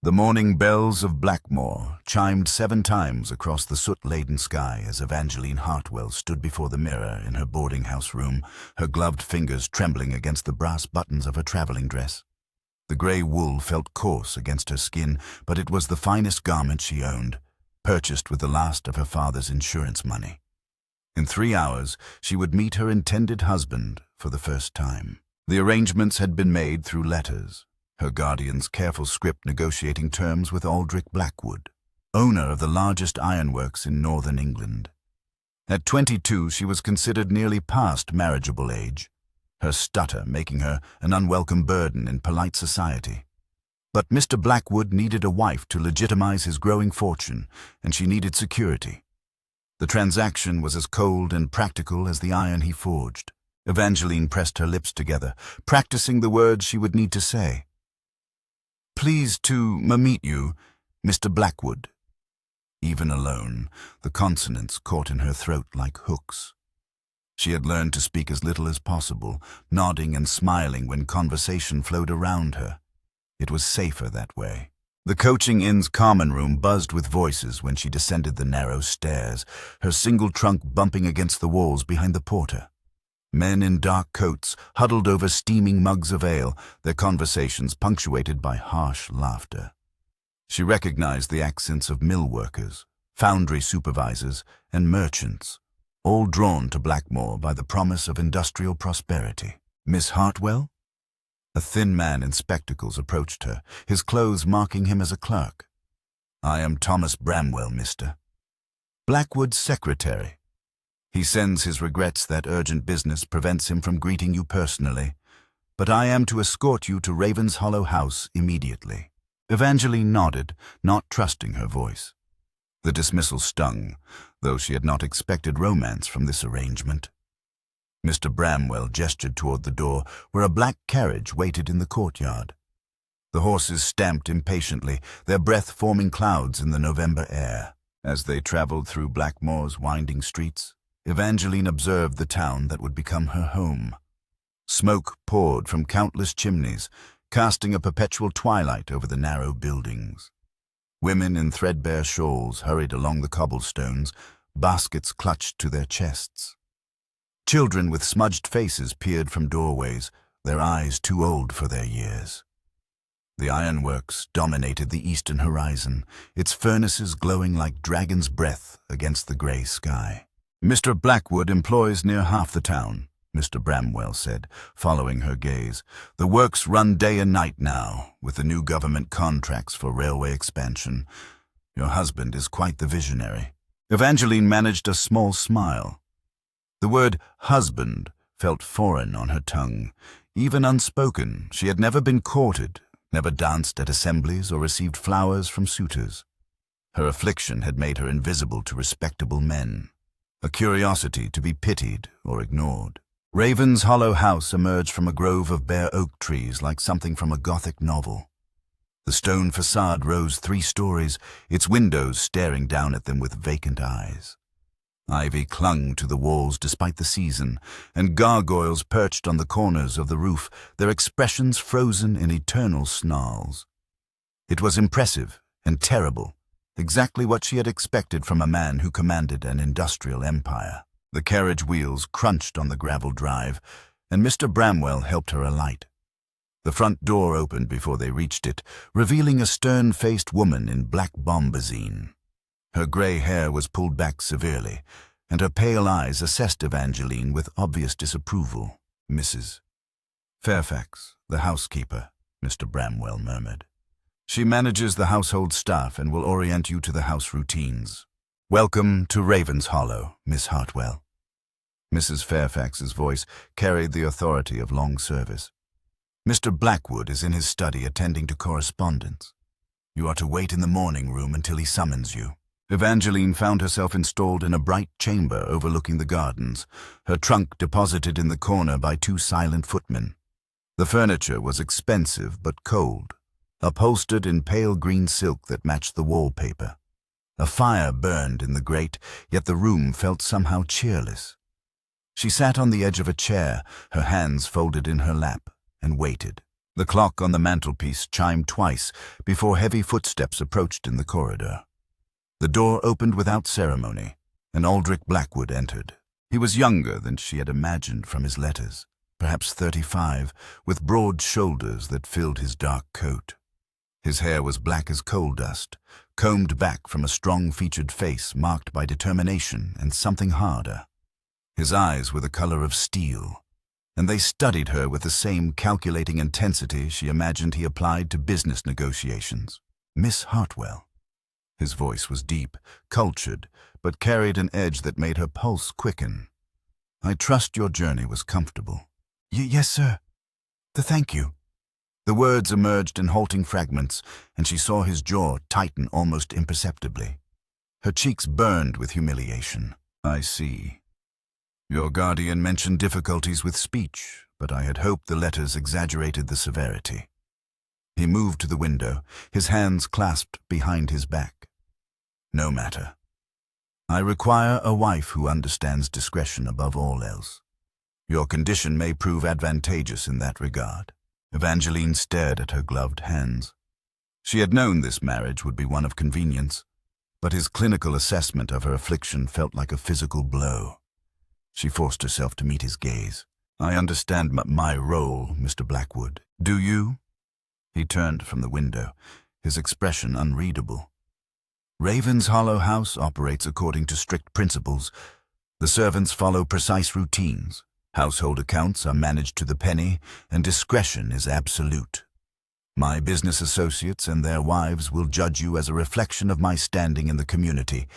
The morning bells of Blackmore chimed 7 times across the soot-laden sky as Evangeline Hartwell stood before the mirror in her boarding-house room, her gloved fingers trembling against the brass buttons of her traveling dress. The grey wool felt coarse against her skin, but it was the finest garment she owned, purchased with the last of her father's insurance money. In 3 hours, she would meet her intended husband for the first time. The arrangements had been made through letters, her guardian's careful script negotiating terms with Aldrich Blackwood, owner of the largest ironworks in northern England. At 22, she was considered nearly past marriageable age, her stutter making her an unwelcome burden in polite society. But Mr. Blackwood needed a wife to legitimize his growing fortune, and she needed security. The transaction was as cold and practical as the iron he forged. Evangeline pressed her lips together, practicing the words she would need to say. "Pleased to meet you, Mr. Blackwood." Even alone, the consonants caught in her throat like hooks. She had learned to speak as little as possible, nodding and smiling when conversation flowed around her. It was safer that way. The coaching inn's common room buzzed with voices when she descended the narrow stairs, her single trunk bumping against the walls behind the porter. Men in dark coats huddled over steaming mugs of ale, their conversations punctuated by harsh laughter. She recognized the accents of mill workers, foundry supervisors, and merchants, all drawn to Blackmore by the promise of industrial prosperity. "Miss Hartwell?" A thin man in spectacles approached her, his clothes marking him as a clerk. "I am Thomas Bramwell, mister." "Blackwood's secretary. He sends his regrets that urgent business prevents him from greeting you personally, but I am to escort you to Raven's Hollow House immediately." Evangeline nodded, not trusting her voice. The dismissal stung, though she had not expected romance from this arrangement. Mr. Bramwell gestured toward the door, where a black carriage waited in the courtyard. The horses stamped impatiently, their breath forming clouds in the November air. As they traveled through Blackmore's winding streets, Evangeline observed the town that would become her home. Smoke poured from countless chimneys, casting a perpetual twilight over the narrow buildings. Women in threadbare shawls hurried along the cobblestones, baskets clutched to their chests. Children with smudged faces peered from doorways, their eyes too old for their years. The ironworks dominated the eastern horizon, its furnaces glowing like dragon's breath against the grey sky. "Mr. Blackwood employs near half the town," Mr. Bramwell said, following her gaze. "The works run day and night now, with the new government contracts for railway expansion. Your husband is quite the visionary." Evangeline managed a small smile. The word husband felt foreign on her tongue. Even unspoken, she had never been courted, never danced at assemblies or received flowers from suitors. Her affliction had made her invisible to respectable men, a curiosity to be pitied or ignored. Raven's Hollow House emerged from a grove of bare oak trees like something from a Gothic novel. The stone facade rose 3 stories, its windows staring down at them with vacant eyes. Ivy clung to the walls despite the season, and gargoyles perched on the corners of the roof, their expressions frozen in eternal snarls. It was impressive and terrible, exactly what she had expected from a man who commanded an industrial empire. The carriage wheels crunched on the gravel drive, and Mr. Bramwell helped her alight. The front door opened before they reached it, revealing a stern-faced woman in black bombazine. Her grey hair was pulled back severely, and her pale eyes assessed Evangeline with obvious disapproval. "Mrs. Fairfax, the housekeeper," Mr. Bramwell murmured. "She manages the household staff and will orient you to the house routines. Welcome to Raven's Hollow, Miss Hartwell." Mrs. Fairfax's voice carried the authority of long service. "Mr. Blackwood is in his study attending to correspondence. You are to wait in the morning room until he summons you." Evangeline found herself installed in a bright chamber overlooking the gardens, her trunk deposited in the corner by 2 silent footmen. The furniture was expensive but cold, upholstered in pale green silk that matched the wallpaper. A fire burned in the grate, yet the room felt somehow cheerless. She sat on the edge of a chair, her hands folded in her lap, and waited. The clock on the mantelpiece chimed twice before heavy footsteps approached in the corridor. The door opened without ceremony, and Aldrich Blackwood entered. He was younger than she had imagined from his letters, perhaps 35, with broad shoulders that filled his dark coat. His hair was black as coal dust, combed back from a strong-featured face marked by determination and something harder. His eyes were the color of steel, and they studied her with the same calculating intensity she imagined he applied to business negotiations. Miss Hartwell. His voice was deep, cultured, but carried an edge that made her pulse quicken. I trust your journey was comfortable. Yes, sir. Thank you. The words emerged in halting fragments, and she saw his jaw tighten almost imperceptibly. Her cheeks burned with humiliation. I see. Your guardian mentioned difficulties with speech, but I had hoped the letters exaggerated the severity. He moved to the window, his hands clasped behind his back. No matter. I require a wife who understands discretion above all else. Your condition may prove advantageous in that regard. Evangeline stared at her gloved hands. She had known this marriage would be one of convenience, but his clinical assessment of her affliction felt like a physical blow. She forced herself to meet his gaze. I understand my role, Mr. Blackwood. Do you? He turned from the window, his expression unreadable. Raven's Hollow House operates according to strict principles. The servants follow precise routines. Household accounts are managed to the penny, and discretion is absolute. My business associates and their wives will judge you as a reflection of my standing in the community.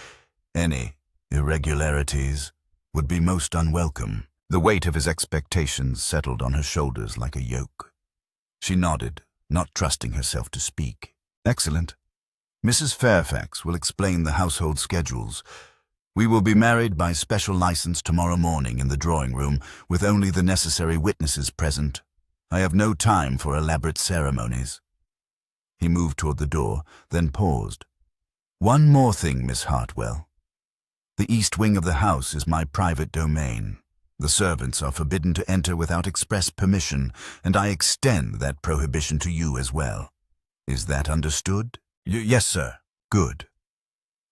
Any irregularities would be most unwelcome. The weight of his expectations settled on her shoulders like a yoke. She nodded, not trusting herself to speak. Excellent. Mrs. Fairfax will explain the household schedules. We will be married by special license tomorrow morning in the drawing room, with only the necessary witnesses present. I have no time for elaborate ceremonies. He moved toward the door, then paused. One more thing, Miss Hartwell. The east wing of the house is my private domain. The servants are forbidden to enter without express permission, and I extend that prohibition to you as well. Is that understood? Yes, sir. Good.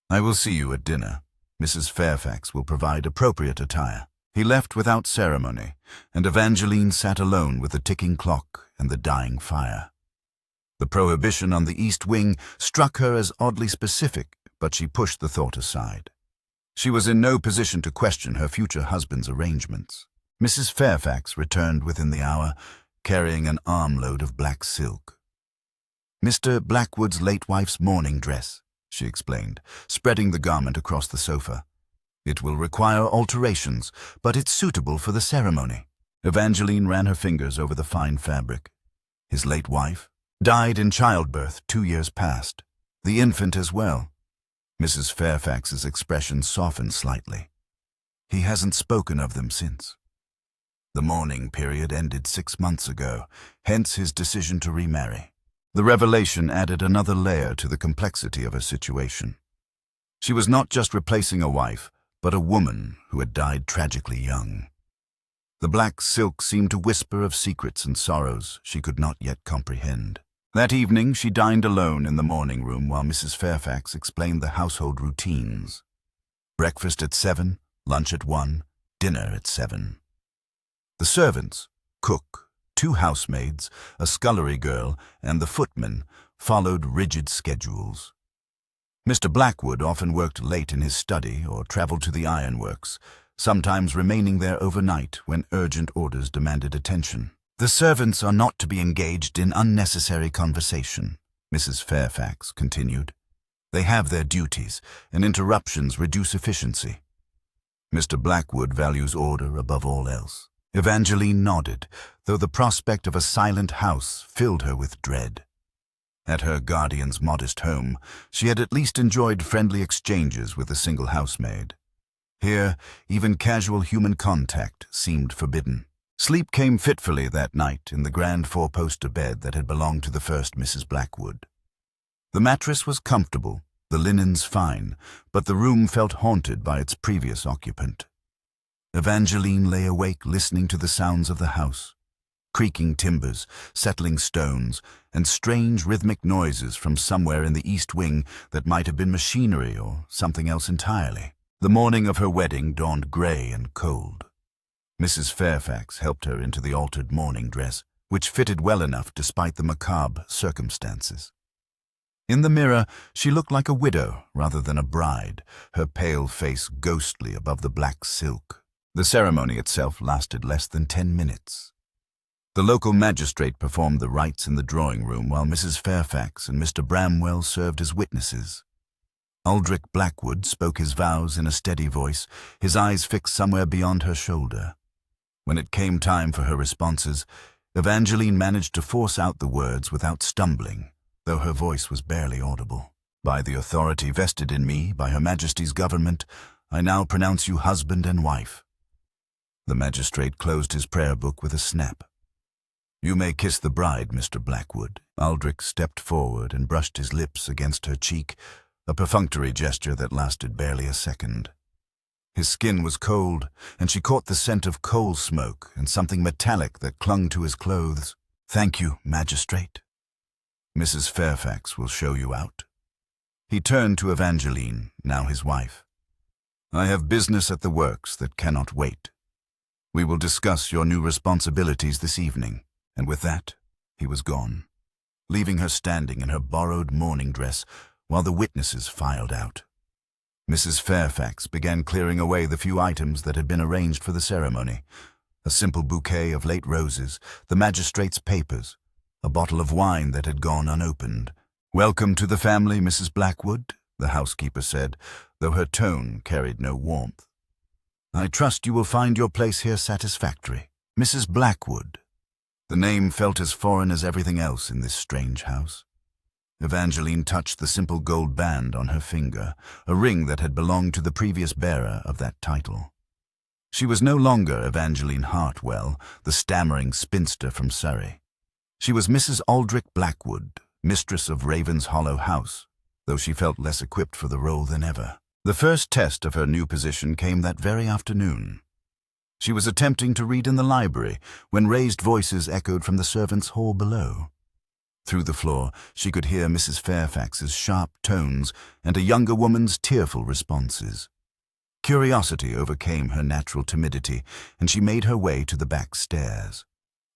I will see you at dinner. Mrs. Fairfax will provide appropriate attire. He left without ceremony, and Evangeline sat alone with the ticking clock and the dying fire. The prohibition on the east wing struck her as oddly specific, but she pushed the thought aside. She was in no position to question her future husband's arrangements. Mrs. Fairfax returned within the hour, carrying an armload of black silk. Mr. Blackwood's late wife's mourning dress, she explained, spreading the garment across the sofa. It will require alterations, but it's suitable for the ceremony. Evangeline ran her fingers over the fine fabric. His late wife died in childbirth 2 years past. The infant as well. Mrs. Fairfax's expression softened slightly. He hasn't spoken of them since. The mourning period ended 6 months ago, hence his decision to remarry. The revelation added another layer to the complexity of her situation. She was not just replacing a wife, but a woman who had died tragically young. The black silk seemed to whisper of secrets and sorrows she could not yet comprehend. That evening she dined alone in the morning room while Mrs. Fairfax explained the household routines. Breakfast at 7, lunch at 1, dinner at 7. The servants, cook, 2 housemaids, a scullery girl, and the footman followed rigid schedules. Mr. Blackwood often worked late in his study or traveled to the ironworks, sometimes remaining there overnight when urgent orders demanded attention. The servants are not to be engaged in unnecessary conversation, Mrs. Fairfax continued. They have their duties, and interruptions reduce efficiency. Mr. Blackwood values order above all else. Evangeline nodded, though the prospect of a silent house filled her with dread. At her guardian's modest home, she had at least enjoyed friendly exchanges with a single housemaid. Here, even casual human contact seemed forbidden. Sleep came fitfully that night in the grand 4-poster bed that had belonged to the first Mrs. Blackwood. The mattress was comfortable, the linens fine, but the room felt haunted by its previous occupant. Evangeline lay awake listening to the sounds of the house. creaking timbers, settling stones, and strange rhythmic noises from somewhere in the east wing that might have been machinery or something else entirely. The morning of her wedding dawned grey and cold. Mrs. Fairfax helped her into the altered mourning dress, which fitted well enough despite the macabre circumstances. In the mirror, she looked like a widow rather than a bride, her pale face ghostly above the black silk. The ceremony itself lasted less than 10 minutes. The local magistrate performed the rites in the drawing room while Mrs. Fairfax and Mr. Bramwell served as witnesses. Aldrich Blackwood spoke his vows in a steady voice, his eyes fixed somewhere beyond her shoulder. When it came time for her responses, Evangeline managed to force out the words without stumbling, though her voice was barely audible. "By the authority vested in me by Her Majesty's government, I now pronounce you husband and wife." The magistrate closed his prayer book with a snap. "You may kiss the bride, Mr. Blackwood." Aldrich stepped forward and brushed his lips against her cheek, a perfunctory gesture that lasted barely a second. His skin was cold, and she caught the scent of coal smoke and something metallic that clung to his clothes. "Thank you, magistrate. Mrs. Fairfax will show you out." He turned to Evangeline, now his wife. "I have business at the works that cannot wait. We will discuss your new responsibilities this evening." And with that, he was gone, leaving her standing in her borrowed mourning dress while the witnesses filed out. Mrs. Fairfax began clearing away the few items that had been arranged for the ceremony: a simple bouquet of late roses, the magistrate's papers, a bottle of wine that had gone unopened. "Welcome to the family, Mrs. Blackwood," the housekeeper said, though her tone carried no warmth. "I trust you will find your place here satisfactory. Mrs. Blackwood." The name felt as foreign as everything else in this strange house. Evangeline touched the simple gold band on her finger, a ring that had belonged to the previous bearer of that title. She was no longer Evangeline Hartwell, the stammering spinster from Surrey. She was Mrs. Aldrich Blackwood, mistress of Raven's Hollow House, though she felt less equipped for the role than ever. The first test of her new position came that very afternoon. She was attempting to read in the library when raised voices echoed from the servants' hall below. Through the floor, she could hear Mrs. Fairfax's sharp tones and a younger woman's tearful responses. Curiosity overcame her natural timidity, and she made her way to the back stairs.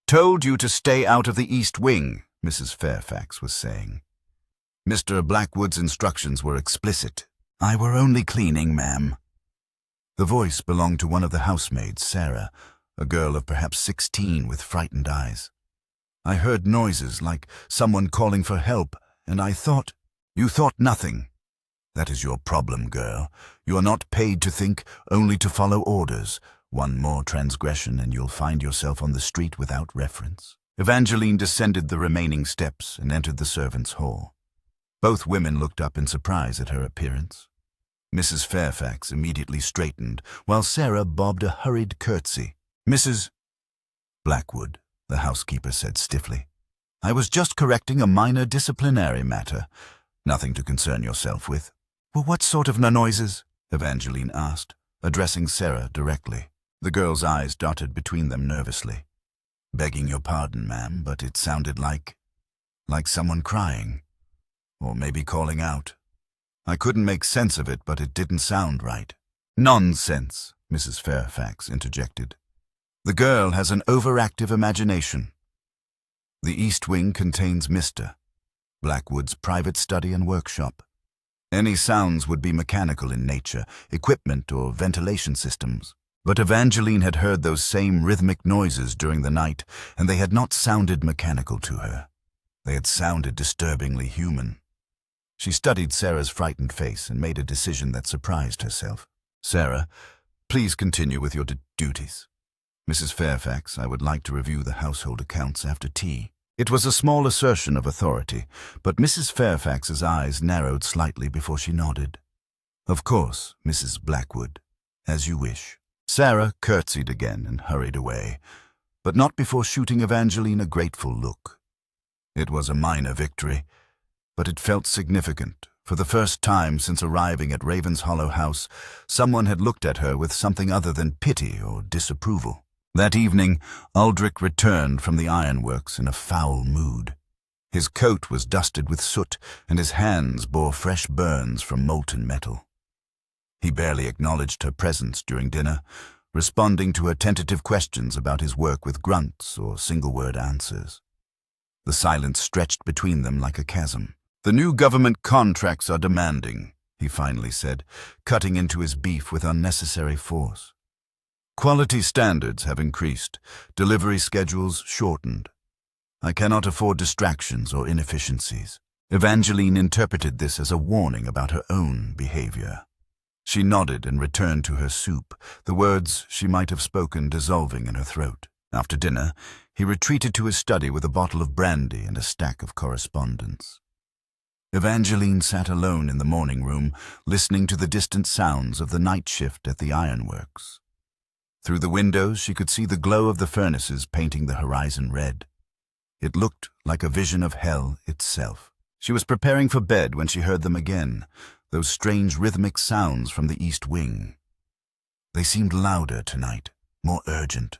"Told you to stay out of the east wing," Mrs. Fairfax was saying. Mr. Blackwood's instructions were explicit. "I were only cleaning, ma'am." The voice belonged to one of the housemaids, Sarah, a girl of perhaps 16 with frightened eyes. "I heard noises like someone calling for help, and I thought—" "You thought nothing. That is your problem, girl. You are not paid to think, only to follow orders. One more transgression and you'll find yourself on the street without reference." Evangeline descended the remaining steps and entered the servants' hall. Both women looked up in surprise at her appearance. Mrs. Fairfax immediately straightened, while Sarah bobbed a hurried curtsy. "Mrs. Blackwood," the housekeeper said stiffly, "I was just correcting a minor disciplinary matter. Nothing to concern yourself with." "Well, what sort of noises?" Evangeline asked, addressing Sarah directly. The girl's eyes darted between them nervously. "Begging your pardon, ma'am, but it sounded like someone crying. Or maybe calling out. I couldn't make sense of it, but it didn't sound right." "Nonsense," Mrs. Fairfax interjected. "The girl has an overactive imagination. The East Wing contains Mr. Blackwood's private study and workshop. Any sounds would be mechanical in nature, equipment or ventilation systems. But Evangeline had heard those same rhythmic noises during the night, and they had not sounded mechanical to her. They had sounded disturbingly human. She studied Sarah's frightened face and made a decision that surprised herself. "Sarah, please continue with your duties. Mrs. Fairfax, I would like to review the household accounts after tea." It was a small assertion of authority, but Mrs. Fairfax's eyes narrowed slightly before she nodded. "Of course, Mrs. Blackwood, as you wish." Sarah curtsied again and hurried away, but not before shooting Evangeline a grateful look. It was a minor victory, but it felt significant. For the first time since arriving at Raven's Hollow House, someone had looked at her with something other than pity or disapproval. That evening, Aldrich returned from the ironworks in a foul mood. His coat was dusted with soot, and his hands bore fresh burns from molten metal. He barely acknowledged her presence during dinner, responding to her tentative questions about his work with grunts or single-word answers. The silence stretched between them like a chasm. "The new government contracts are demanding," he finally said, cutting into his beef with unnecessary force. "Quality standards have increased, delivery schedules shortened. I cannot afford distractions or inefficiencies." Evangeline interpreted this as a warning about her own behavior. She nodded and returned to her soup, the words she might have spoken dissolving in her throat. After dinner, he retreated to his study with a bottle of brandy and a stack of correspondence. Evangeline sat alone in the morning room, listening to the distant sounds of the night shift at the ironworks. Through the windows, she could see the glow of the furnaces painting the horizon red. It looked like a vision of hell itself. She was preparing for bed when she heard them again, those strange rhythmic sounds from the east wing. They seemed louder tonight, more urgent.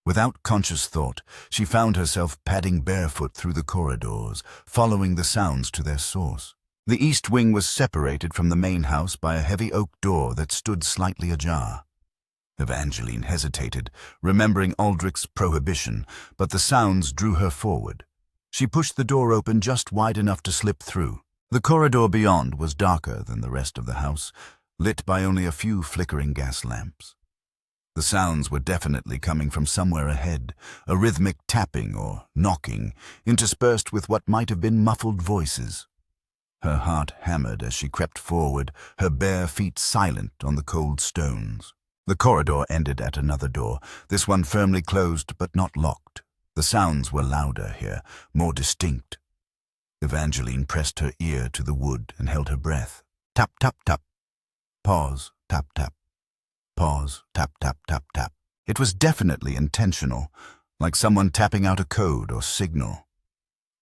Without conscious thought, she found herself padding barefoot through the corridors, following the sounds to their source. The east wing was separated from the main house by a heavy oak door that stood slightly ajar. Evangeline hesitated, remembering Aldrich's prohibition, but the sounds drew her forward. She pushed the door open just wide enough to slip through. The corridor beyond was darker than the rest of the house, lit by only a few flickering gas lamps. The sounds were definitely coming from somewhere ahead, a rhythmic tapping or knocking, interspersed with what might have been muffled voices. Her heart hammered as she crept forward, her bare feet silent on the cold stones. The corridor ended at another door, this one firmly closed but not locked. The sounds were louder here, more distinct. Evangeline pressed her ear to the wood and held her breath. Tap, tap, tap. Pause, tap, tap. Pause, tap, tap, tap, tap. It was definitely intentional, like someone tapping out a code or signal.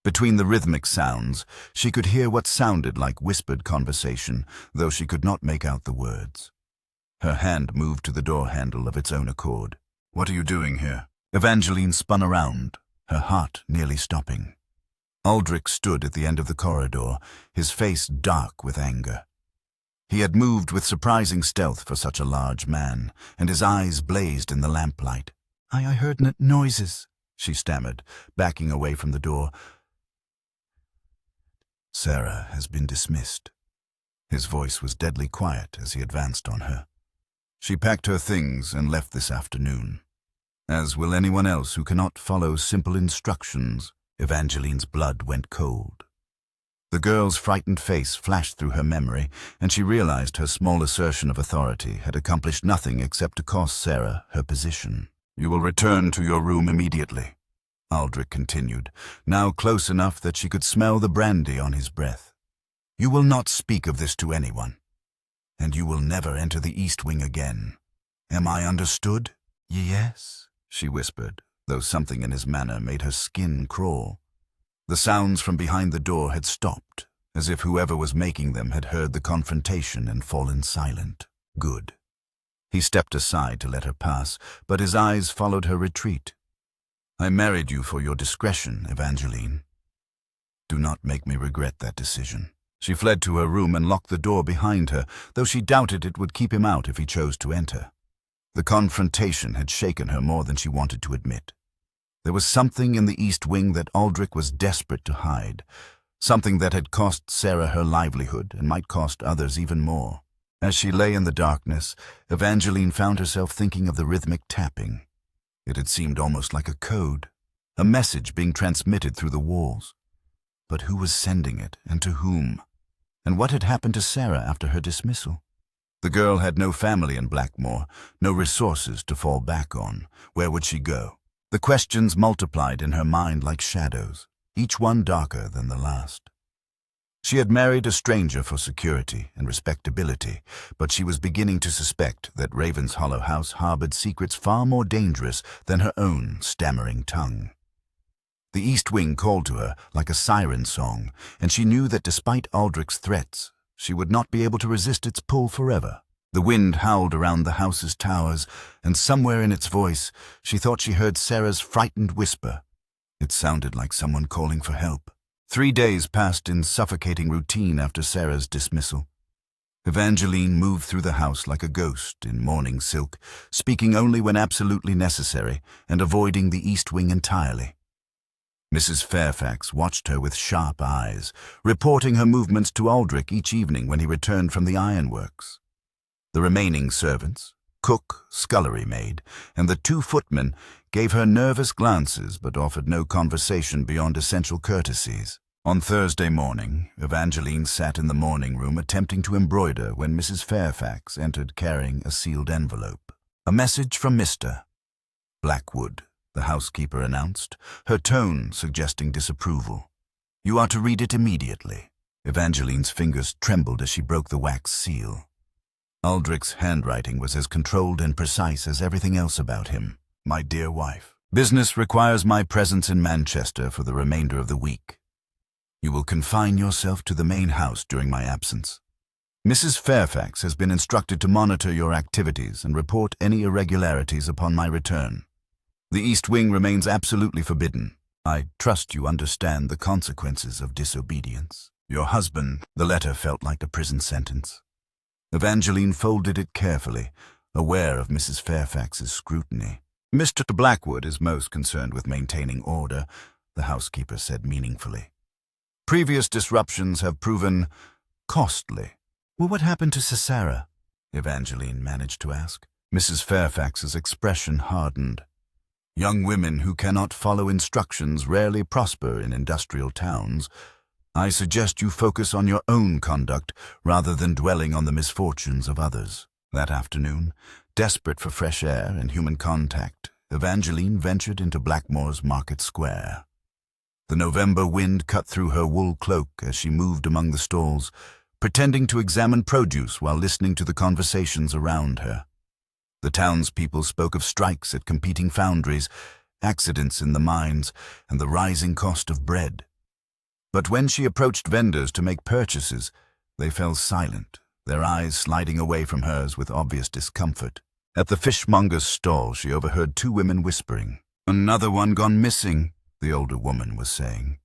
Between the rhythmic sounds, she could hear what sounded like whispered conversation, though she could not make out the words. Her hand moved to the door handle of its own accord. "What are you doing here?" Evangeline spun around, her heart nearly stopping. Aldrich stood at the end of the corridor, his face dark with anger. He had moved with surprising stealth for such a large man, and his eyes blazed in the lamplight. I heard noises," she stammered, backing away from the door. "Sarah has been dismissed." His voice was deadly quiet as he advanced on her. "She packed her things and left this afternoon. As will anyone else who cannot follow simple instructions." Evangeline's blood went cold. The girl's frightened face flashed through her memory, and she realized her small assertion of authority had accomplished nothing except to cost Sarah her position. "You will return to your room immediately," Aldrich continued, now close enough that she could smell the brandy on his breath. "You will not speak of this to anyone, and you will never enter the East Wing again. Am I understood?" "Yes," she whispered, though something in his manner made her skin crawl. The sounds from behind the door had stopped, as if whoever was making them had heard the confrontation and fallen silent. Good. He stepped aside to let her pass, but his eyes followed her retreat. "I married you for your discretion, Evangeline. Do not make me regret that decision." She fled to her room and locked the door behind her, though she doubted it would keep him out if he chose to enter. The confrontation had shaken her more than she wanted to admit. There was something in the East Wing that Aldrich was desperate to hide, something that had cost Sarah her livelihood and might cost others even more. As she lay in the darkness, Evangeline found herself thinking of the rhythmic tapping. It had seemed almost like a code, a message being transmitted through the walls. But who was sending it, and to whom? And what had happened to Sarah after her dismissal? The girl had no family in Blackmore, no resources to fall back on. Where would she go? The questions multiplied in her mind like shadows, each one darker than the last. She had married a stranger for security and respectability, but she was beginning to suspect that Raven's Hollow House harbored secrets far more dangerous than her own stammering tongue. The East Wing called to her like a siren song, and she knew that despite Aldrich's threats, she would not be able to resist its pull forever. The wind howled around the house's towers, and somewhere in its voice, she thought she heard Sarah's frightened whisper. It sounded like someone calling for help. 3 days passed in suffocating routine after Sarah's dismissal. Evangeline moved through the house like a ghost in mourning silk, speaking only when absolutely necessary and avoiding the East Wing entirely. Mrs. Fairfax watched her with sharp eyes, reporting her movements to Aldrich each evening when he returned from the ironworks. The remaining servants, cook, scullery maid, and the 2 footmen gave her nervous glances but offered no conversation beyond essential courtesies. On Thursday morning, Evangeline sat in the morning room attempting to embroider when Mrs. Fairfax entered carrying a sealed envelope. A message from Mr. Blackwood, the housekeeper announced, her tone suggesting disapproval. You are to read it immediately. Evangeline's fingers trembled as she broke the wax seal. Aldrich's handwriting was as controlled and precise as everything else about him. My dear wife, business requires my presence in Manchester for the remainder of the week. You will confine yourself to the main house during my absence. Mrs. Fairfax has been instructed to monitor your activities and report any irregularities upon my return. The East Wing remains absolutely forbidden. I trust you understand the consequences of disobedience. Your husband, the letter felt like a prison sentence. Evangeline folded it carefully, aware of Mrs. Fairfax's scrutiny. Mr. Blackwood is most concerned with maintaining order, the housekeeper said meaningfully. Previous disruptions have proven costly. Well, what happened to Sarah? Evangeline managed to ask. Mrs. Fairfax's expression hardened. Young women who cannot follow instructions rarely prosper in industrial towns. I suggest you focus on your own conduct rather than dwelling on the misfortunes of others. That afternoon, desperate for fresh air and human contact, Evangeline ventured into Blackmore's Market Square. The November wind cut through her wool cloak as she moved among the stalls, pretending to examine produce while listening to the conversations around her. The townspeople spoke of strikes at competing foundries, accidents in the mines, and the rising cost of bread. But when she approached vendors to make purchases, they fell silent, their eyes sliding away from hers with obvious discomfort. At the fishmonger's stall, she overheard 2 women whispering. Another one gone missing, the older woman was saying.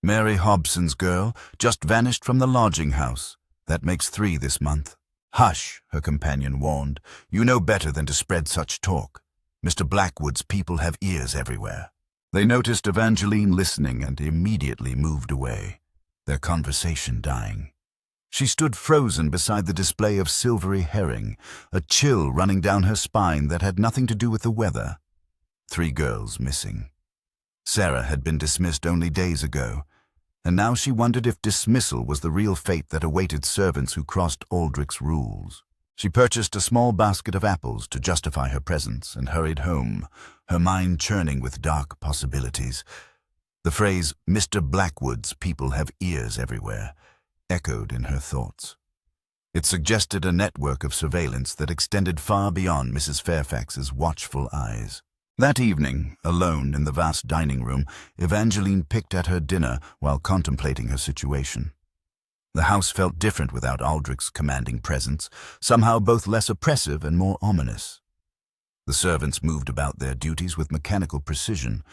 Mary Hobson's girl just vanished from the lodging house. That makes 3 this month. Hush, her companion warned. You know better than to spread such talk. Mr. Blackwood's people have ears everywhere. They noticed Evangeline listening and immediately moved away, their conversation dying. She stood frozen beside the display of silvery herring, a chill running down her spine that had nothing to do with the weather. 3 girls missing. Sarah had been dismissed only days ago, and now she wondered if dismissal was the real fate that awaited servants who crossed Aldrich's rules. She purchased a small basket of apples to justify her presence and hurried home, her mind churning with dark possibilities. The phrase, Mr. Blackwood's people have ears everywhere, echoed in her thoughts. It suggested a network of surveillance that extended far beyond Mrs. Fairfax's watchful eyes. That evening, alone in the vast dining room, Evangeline picked at her dinner while contemplating her situation. The house felt different without Aldrich's commanding presence, somehow both less oppressive and more ominous. The servants moved about their duties with mechanical precision,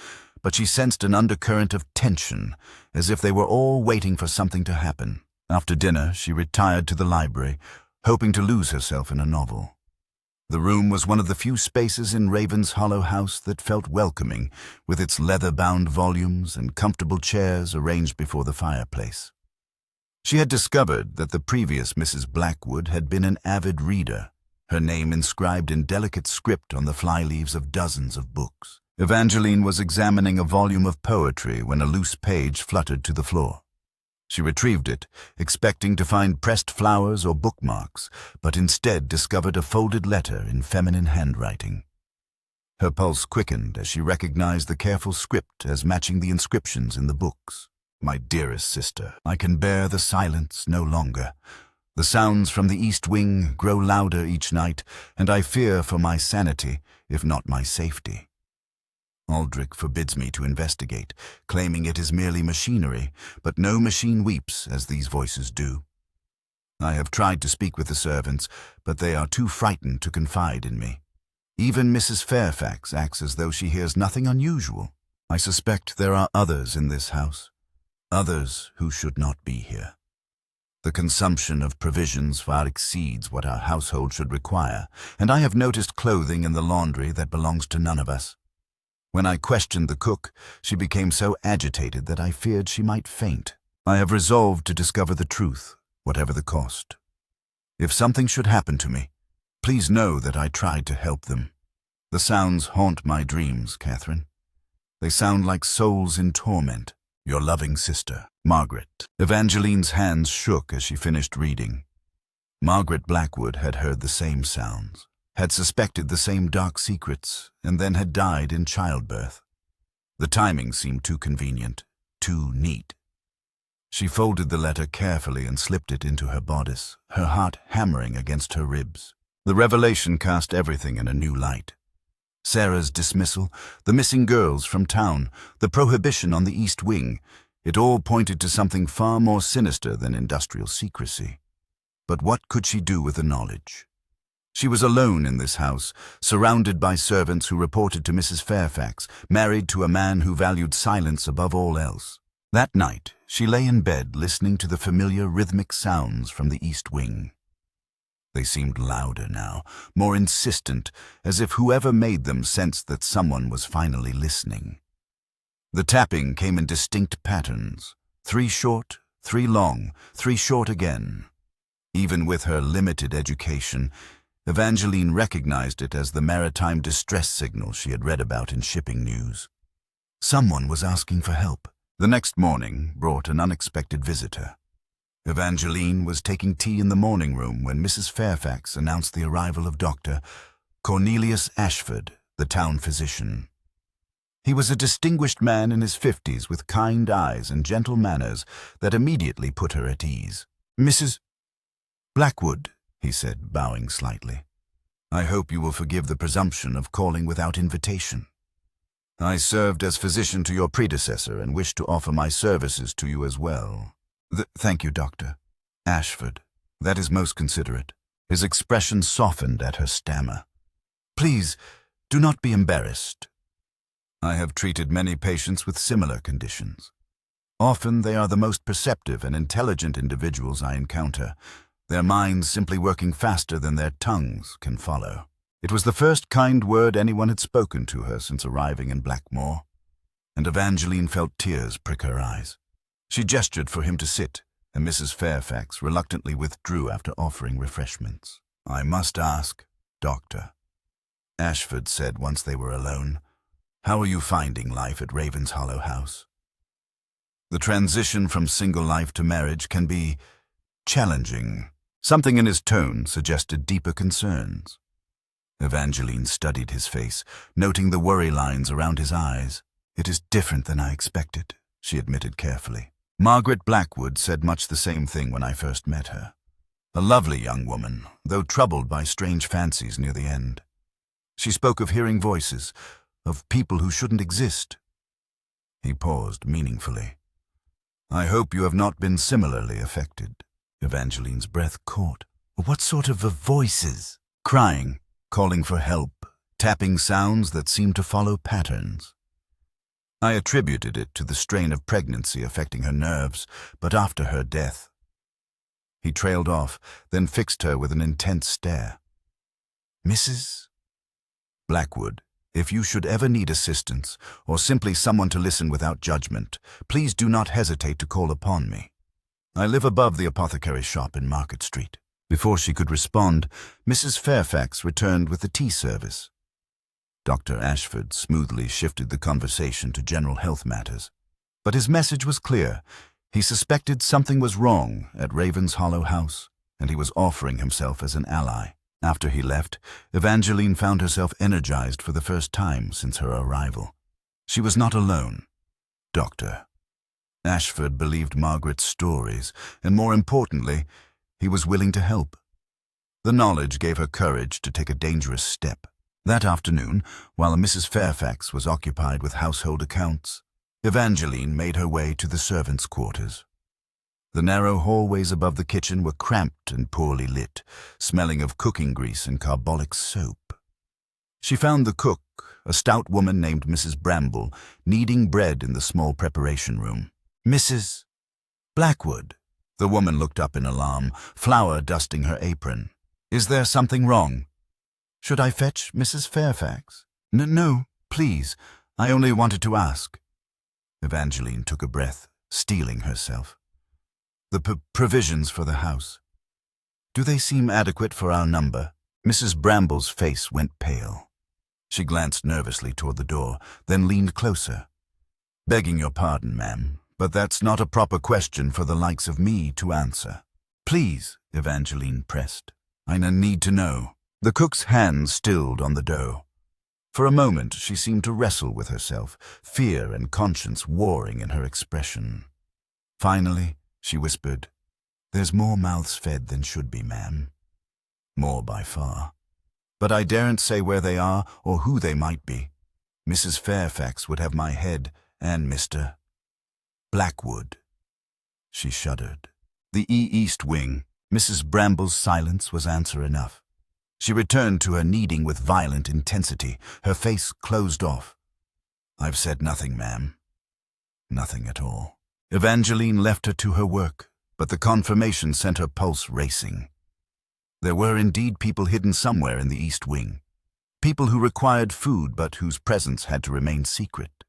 but she sensed an undercurrent of tension, as if they were all waiting for something to happen. After dinner, she retired to the library, hoping to lose herself in a novel. The room was one of the few spaces in Raven's Hollow House that felt welcoming, with its leather-bound volumes and comfortable chairs arranged before the fireplace. She had discovered that the previous Mrs. Blackwood had been an avid reader, her name inscribed in delicate script on the fly-leaves of dozens of books. Evangeline was examining a volume of poetry when a loose page fluttered to the floor. She retrieved it, expecting to find pressed flowers or bookmarks, but instead discovered a folded letter in feminine handwriting. Her pulse quickened as she recognized the careful script as matching the inscriptions in the books. My dearest sister, I can bear the silence no longer. The sounds from the East Wing grow louder each night, and I fear for my sanity, if not my safety. Aldrich forbids me to investigate, claiming it is merely machinery, but no machine weeps as these voices do. I have tried to speak with the servants, but they are too frightened to confide in me. Even Mrs. Fairfax acts as though she hears nothing unusual. I suspect there are others in this house, others who should not be here. The consumption of provisions far exceeds what our household should require, and I have noticed clothing in the laundry that belongs to none of us. When I questioned the cook, she became so agitated that I feared she might faint. I have resolved to discover the truth, whatever the cost. If something should happen to me, please know that I tried to help them. The sounds haunt my dreams, Catherine. They sound like souls in torment. Your loving sister, Margaret. Evangeline's hands shook as she finished reading. Margaret Blackwood had heard the same sounds, had suspected the same dark secrets, and then had died in childbirth. The timing seemed too convenient, too neat. She folded the letter carefully and slipped it into her bodice, her heart hammering against her ribs. The revelation cast everything in a new light. Sarah's dismissal, the missing girls from town, the prohibition on the East Wing, it all pointed to something far more sinister than industrial secrecy. But what could she do with the knowledge? She was alone in this house, surrounded by servants who reported to Mrs. Fairfax, married to a man who valued silence above all else. That night, she lay in bed listening to the familiar rhythmic sounds from the East Wing. They seemed louder now, more insistent, as if whoever made them sensed that someone was finally listening. The tapping came in distinct patterns, 3 short, 3 long, 3 short again. Even with her limited education, Evangeline recognized it as the maritime distress signal she had read about in shipping news. Someone was asking for help. The next morning brought an unexpected visitor. Evangeline was taking tea in the morning room when Mrs. Fairfax announced the arrival of Dr. Cornelius Ashford, the town physician. He was a distinguished man in his 50s with kind eyes and gentle manners that immediately put her at ease. "Mrs. Blackwood," he said, bowing slightly. "I hope you will forgive the presumption of calling without invitation. I served as physician to your predecessor and wish to offer my services to you as well." Thank you, Doctor. Ashford. That is most considerate. His expression softened at her stammer. "Please, do not be embarrassed. I have treated many patients with similar conditions. Often they are the most perceptive and intelligent individuals I encounter, their minds simply working faster than their tongues can follow." It was the first kind word anyone had spoken to her since arriving in Blackmore, and Evangeline felt tears prick her eyes. She gestured for him to sit, and Mrs. Fairfax reluctantly withdrew after offering refreshments. "I must ask, Doctor," Ashford said once they were alone, "how are you finding life at Ravenshollow House? The transition from single life to marriage can be challenging." Something in his tone suggested deeper concerns. Evangeline studied his face, noting the worry lines around his eyes. "It is different than I expected," she admitted carefully. "Margaret Blackwood said much the same thing when I first met her. A lovely young woman, though troubled by strange fancies near the end. She spoke of hearing voices, of people who shouldn't exist." He paused meaningfully. "I hope you have not been similarly affected." Evangeline's breath caught. "What sort of voices?" "Crying, calling for help, tapping sounds that seemed to follow patterns. I attributed it to the strain of pregnancy affecting her nerves, but after her death." He trailed off, then fixed her with an intense stare. "Mrs. Blackwood, if you should ever need assistance, or simply someone to listen without judgment, please do not hesitate to call upon me. I live above the apothecary's shop in Market Street." Before she could respond, Mrs. Fairfax returned with the tea service. Dr. Ashford smoothly shifted the conversation to general health matters. But his message was clear. He suspected something was wrong at Ravenshollow House, and he was offering himself as an ally. After he left, Evangeline found herself energized for the first time since her arrival. She was not alone. Dr. Ashford believed Margaret's stories, and more importantly, he was willing to help. The knowledge gave her courage to take a dangerous step. That afternoon, while Mrs. Fairfax was occupied with household accounts, Evangeline made her way to the servants' quarters. The narrow hallways above the kitchen were cramped and poorly lit, smelling of cooking grease and carbolic soap. She found the cook, a stout woman named Mrs. Bramble, kneading bread in the small preparation room. "Mrs. Blackwood." The woman looked up in alarm, flour dusting her apron. "Is there something wrong?" "Should I fetch Mrs. Fairfax?" No, please. I only wanted to ask." Evangeline took a breath, steeling herself. "The provisions for the house. Do they seem adequate for our number?" Mrs. Bramble's face went pale. She glanced nervously toward the door, then leaned closer. "Begging your pardon, ma'am, but that's not a proper question for the likes of me to answer." "Please," Evangeline pressed. "I need to know." The cook's hands stilled on the dough. For a moment she seemed to wrestle with herself, fear and conscience warring in her expression. Finally, she whispered, "There's more mouths fed than should be, ma'am. More by far. But I daren't say where they are or who they might be. Mrs. Fairfax would have my head and Mr. Blackwood." She shuddered. The East Wing. Mrs. Bramble's silence was answer enough. She returned to her kneading with violent intensity, her face closed off. "I've said nothing, ma'am. Nothing at all." Evangeline left her to her work, but the confirmation sent her pulse racing. There were indeed people hidden somewhere in the East Wing. People who required food but whose presence had to remain secret.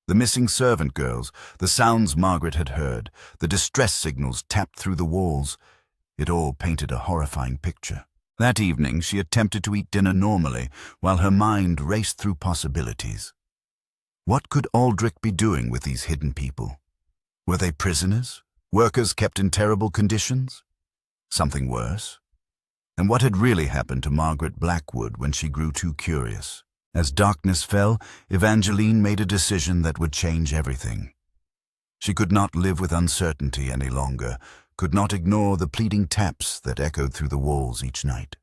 The missing servant girls, the sounds Margaret had heard, the distress signals tapped through the walls, it all painted a horrifying picture. That evening she attempted to eat dinner normally, while her mind raced through possibilities. What could Aldrich be doing with these hidden people? Were they prisoners? Workers kept in terrible conditions? Something worse? And what had really happened to Margaret Blackwood when she grew too curious? As darkness fell, Evangeline made a decision that would change everything. She could not live with uncertainty any longer, could not ignore the pleading taps that echoed through the walls each night.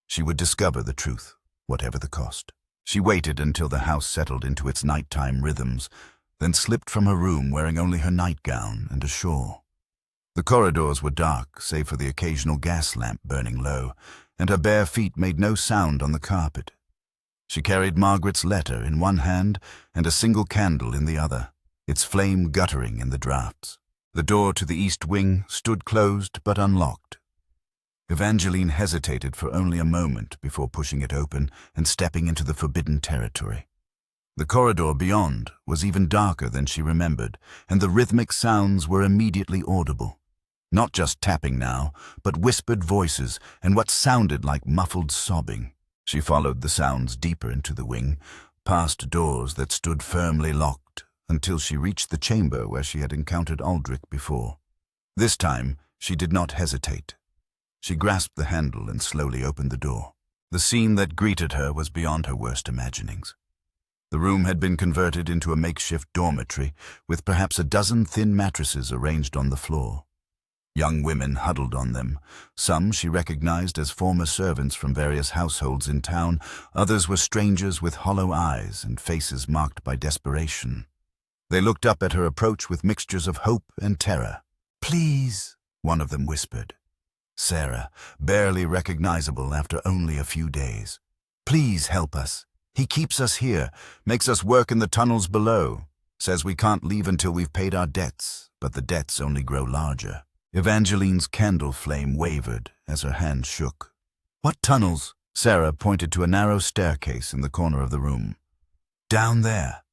She would discover the truth, whatever the cost. She waited until the house settled into its nighttime rhythms, then slipped from her room wearing only her nightgown and a shawl. The corridors were dark, save for the occasional gas lamp burning low, and her bare feet made no sound on the carpet. She carried Margaret's letter in one hand and a single candle in the other, its flame guttering in the draughts. The door to the East Wing stood closed but unlocked. Evangeline hesitated for only a moment before pushing it open and stepping into the forbidden territory. The corridor beyond was even darker than she remembered, and the rhythmic sounds were immediately audible. Not just tapping now, but whispered voices and what sounded like muffled sobbing. She followed the sounds deeper into the wing, past doors that stood firmly locked, until she reached the chamber where she had encountered Aldrich before. This time, she did not hesitate. She grasped the handle and slowly opened the door. The scene that greeted her was beyond her worst imaginings. The room had been converted into a makeshift dormitory, with perhaps a dozen thin mattresses arranged on the floor. Young women huddled on them. Some she recognized as former servants from various households in town, others were strangers with hollow eyes and faces marked by desperation. They looked up at her approach with mixtures of hope and terror. "Please," one of them whispered. Sarah, barely recognizable after only a few days. "Please help us. He keeps us here, makes us work in the tunnels below, says we can't leave until we've paid our debts, but the debts only grow larger." Evangeline's candle flame wavered as her hand shook. "What tunnels?" Sarah pointed to a narrow staircase in the corner of the room. "Down there.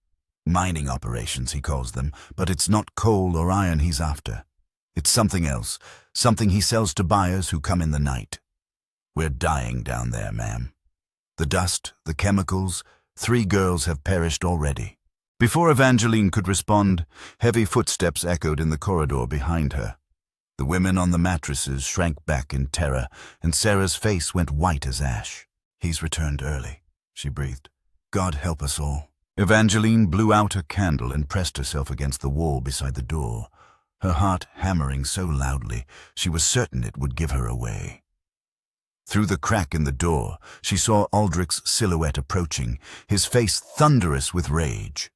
Mining operations, he calls them, but it's not coal or iron he's after. It's something else, something he sells to buyers who come in the night. We're dying down there, ma'am. The dust, the chemicals, 3 girls have perished already." Before Evangeline could respond, heavy footsteps echoed in the corridor behind her. The women on the mattresses shrank back in terror, and Sarah's face went white as ash. "He's returned early," she breathed. "God help us all." Evangeline blew out her candle and pressed herself against the wall beside the door, her heart hammering so loudly she was certain it would give her away. Through the crack in the door, she saw Aldrich's silhouette approaching, his face thunderous with rage.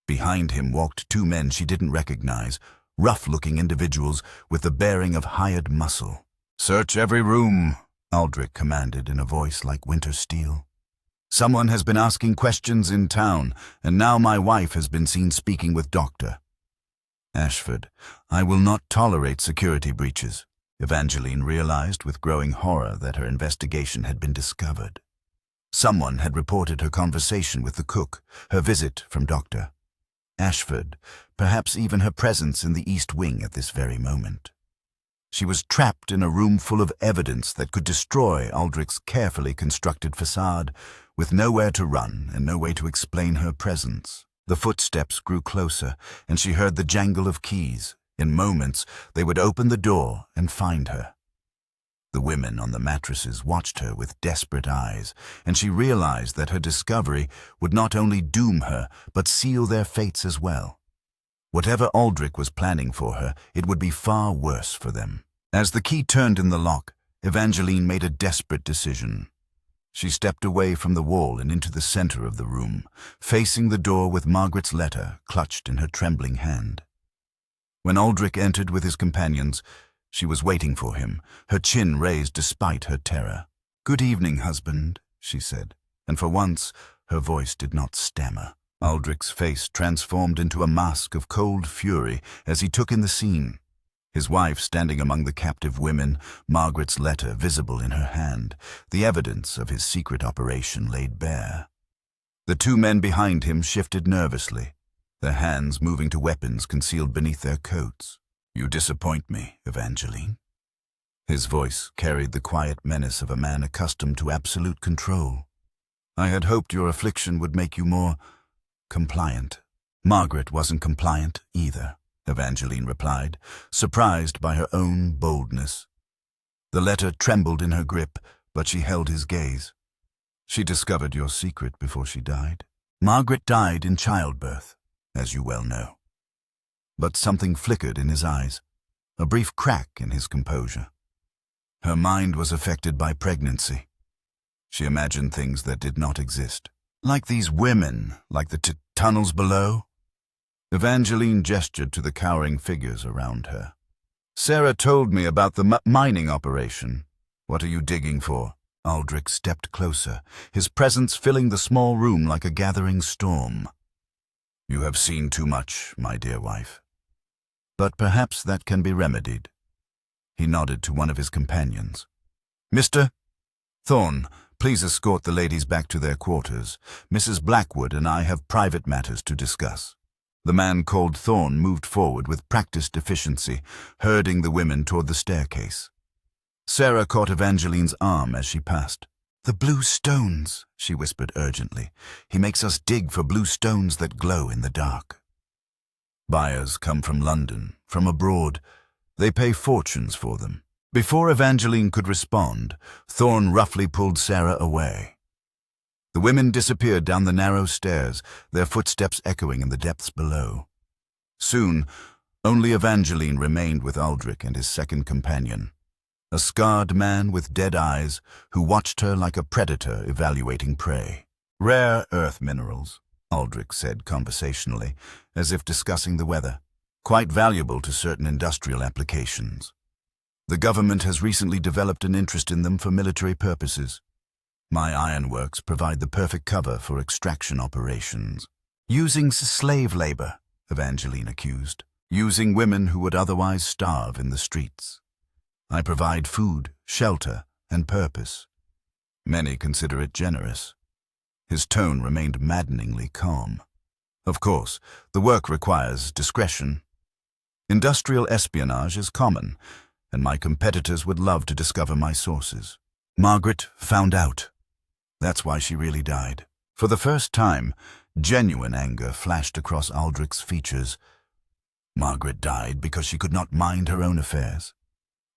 Behind him walked 2 men she didn't recognize, rough-looking individuals with the bearing of hired muscle. "Search every room," Aldrich commanded in a voice like winter steel. "Someone has been asking questions in town, and now my wife has been seen speaking with Dr. Ashford. I will not tolerate security breaches." Evangeline realized with growing horror that her investigation had been discovered. Someone had reported her conversation with the cook, her visit from Dr. Ashford, perhaps even her presence in the East Wing at this very moment. She was trapped in a room full of evidence that could destroy Aldrich's carefully constructed facade, with nowhere to run and no way to explain her presence. The footsteps grew closer, and she heard the jangle of keys. In moments, they would open the door and find her. The women on the mattresses watched her with desperate eyes, and she realized that her discovery would not only doom her, but seal their fates as well. Whatever Aldrich was planning for her, it would be far worse for them. As the key turned in the lock, Evangeline made a desperate decision. She stepped away from the wall and into the center of the room, facing the door with Margaret's letter clutched in her trembling hand. When Aldrich entered with his companions, she was waiting for him, her chin raised despite her terror. "Good evening, husband," she said, and for once her voice did not stammer. Aldrich's face transformed into a mask of cold fury as he took in the scene. His wife standing among the captive women, Margaret's letter visible in her hand, the evidence of his secret operation laid bare. The two men behind him shifted nervously, their hands moving to weapons concealed beneath their coats. "You disappoint me, Evangeline." His voice carried the quiet menace of a man accustomed to absolute control. "I had hoped your affliction would make you more compliant." "Margaret wasn't compliant either," Evangeline replied, surprised by her own boldness. The letter trembled in her grip, but she held his gaze. "She discovered your secret before she died." "Margaret died in childbirth, as you well know." But something flickered in his eyes, a brief crack in his composure. Her mind was affected by pregnancy. She imagined things that did not exist. "Like these women, like the tunnels below?" Evangeline gestured to the cowering figures around her. "Sarah told me about the mining operation. What are you digging for?" Aldrich stepped closer, his presence filling the small room like a gathering storm. "You have seen too much, my dear wife. But perhaps that can be remedied." He nodded to one of his companions. "Mr. Thorne, please escort the ladies back to their quarters. Mrs. Blackwood and I have private matters to discuss." The man called Thorne moved forward with practiced efficiency, herding the women toward the staircase. Sarah caught Evangeline's arm as she passed. "The blue stones," she whispered urgently. "He makes us dig for blue stones that glow in the dark." Buyers come from London, from abroad. They pay fortunes for them. Before Evangeline could respond, Thorne roughly pulled Sarah away. The women disappeared down the narrow stairs, their footsteps echoing in the depths below. Soon, only Evangeline remained with Aldrich and his second companion, a scarred man with dead eyes who watched her like a predator evaluating prey. "Rare earth minerals," Aldrich said conversationally, as if discussing the weather. "Quite valuable to certain industrial applications. The government has recently developed an interest in them for military purposes. My ironworks provide the perfect cover for extraction operations." "Using slave labor," Evangeline accused. "Using women who would otherwise starve in the streets. I provide food, shelter, and purpose. Many consider it generous." His tone remained maddeningly calm. "Of course, the work requires discretion. Industrial espionage is common, and my competitors would love to discover my sources." Margaret found out. That's why she really died. For the first time, genuine anger flashed across Aldrich's features. Margaret died because she could not mind her own affairs.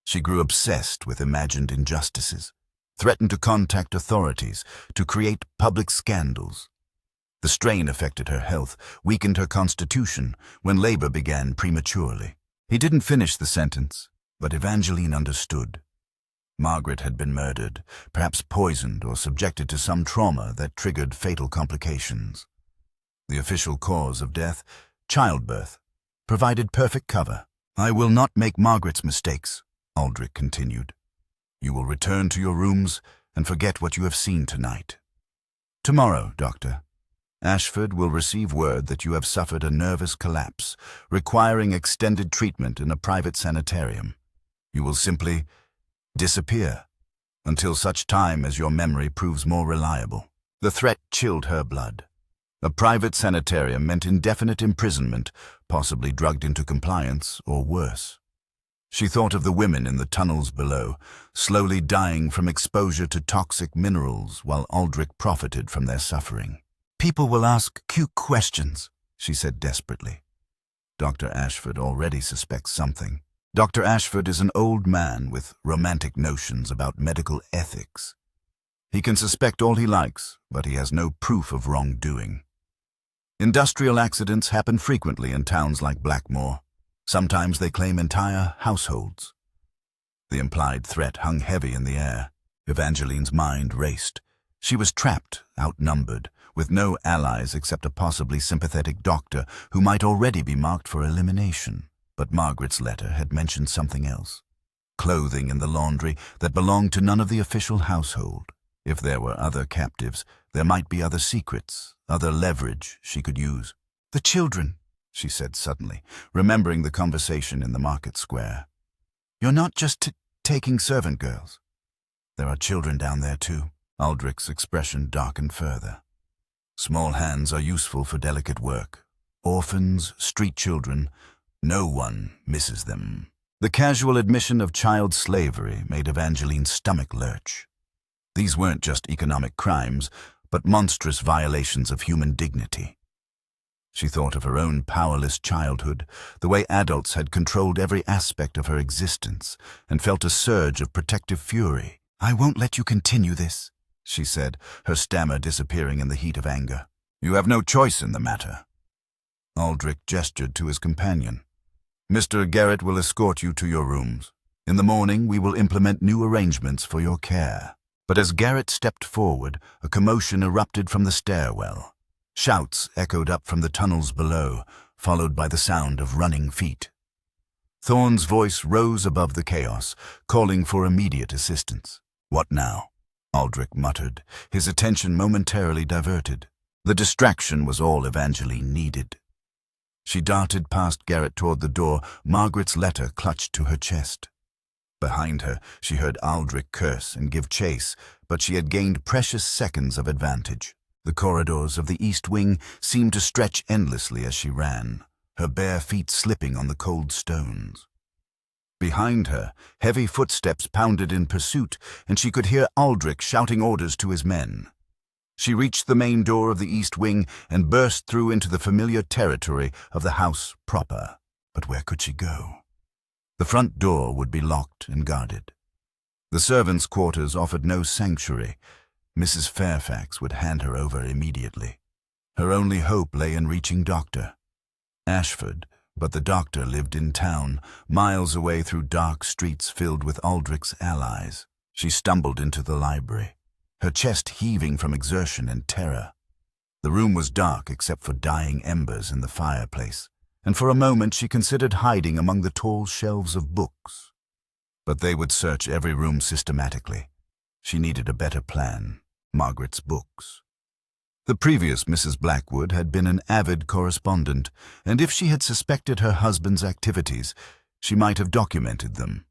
She grew obsessed with imagined injustices, threatened to contact authorities, to create public scandals. The strain affected her health, weakened her constitution when labor began prematurely. He didn't finish the sentence, but Evangeline understood. Margaret had been murdered, perhaps poisoned or subjected to some trauma that triggered fatal complications. The official cause of death, childbirth, provided perfect cover. I will not make Margaret's mistakes, Aldrich continued. You will return to your rooms and forget what you have seen tonight. Tomorrow, Doctor, Ashford will receive word that you have suffered a nervous collapse, requiring extended treatment in a private sanitarium. You will simply disappear until such time as your memory proves more reliable. The threat chilled her blood. A private sanitarium meant indefinite imprisonment, possibly drugged into compliance, or worse. She thought of the women in the tunnels below, slowly dying from exposure to toxic minerals while Aldrich profited from their suffering. People will ask cute questions, she said desperately. Dr. Ashford already suspects something. Dr. Ashford is an old man with romantic notions about medical ethics. He can suspect all he likes, but he has no proof of wrongdoing. Industrial accidents happen frequently in towns like Blackmore. Sometimes they claim entire households. The implied threat hung heavy in the air. Evangeline's mind raced. She was trapped, outnumbered, with no allies except a possibly sympathetic doctor who might already be marked for elimination. But Margaret's letter had mentioned something else. Clothing in the laundry that belonged to none of the official household. If there were other captives, there might be other secrets, other leverage she could use. The children, she said suddenly, remembering the conversation in the market square. You're not just taking servant girls. There are children down there too. Aldrich's expression darkened further. Small hands are useful for delicate work. Orphans, street children, no one misses them. The casual admission of child slavery made Evangeline's stomach lurch. These weren't just economic crimes, but monstrous violations of human dignity. She thought of her own powerless childhood, the way adults had controlled every aspect of her existence, and felt a surge of protective fury. I won't let you continue this, she said, her stammer disappearing in the heat of anger. You have no choice in the matter. Aldrich gestured to his companion. Mr. Garrett will escort you to your rooms. In the morning, we will implement new arrangements for your care. But as Garrett stepped forward, a commotion erupted from the stairwell. Shouts echoed up from the tunnels below, followed by the sound of running feet. Thorne's voice rose above the chaos, calling for immediate assistance. What now? Aldrich muttered, his attention momentarily diverted. The distraction was all Evangeline needed. She darted past Garrett toward the door, Margaret's letter clutched to her chest. Behind her, she heard Aldrich curse and give chase, but she had gained precious seconds of advantage. The corridors of the East Wing seemed to stretch endlessly as she ran, her bare feet slipping on the cold stones. Behind her, heavy footsteps pounded in pursuit, and she could hear Aldrich shouting orders to his men. She reached the main door of the East Wing and burst through into the familiar territory of the house proper. But where could she go? The front door would be locked and guarded. The servants' quarters offered no sanctuary. Mrs. Fairfax would hand her over immediately. Her only hope lay in reaching Dr. Ashford, but the doctor lived in town, miles away through dark streets filled with Aldrich's allies. She stumbled into the library, her chest heaving from exertion and terror. The room was dark except for dying embers in the fireplace, and for a moment she considered hiding among the tall shelves of books. But they would search every room systematically. She needed a better plan. Margaret's books. The previous Mrs. Blackwood had been an avid correspondent, and if she had suspected her husband's activities, she might have documented them.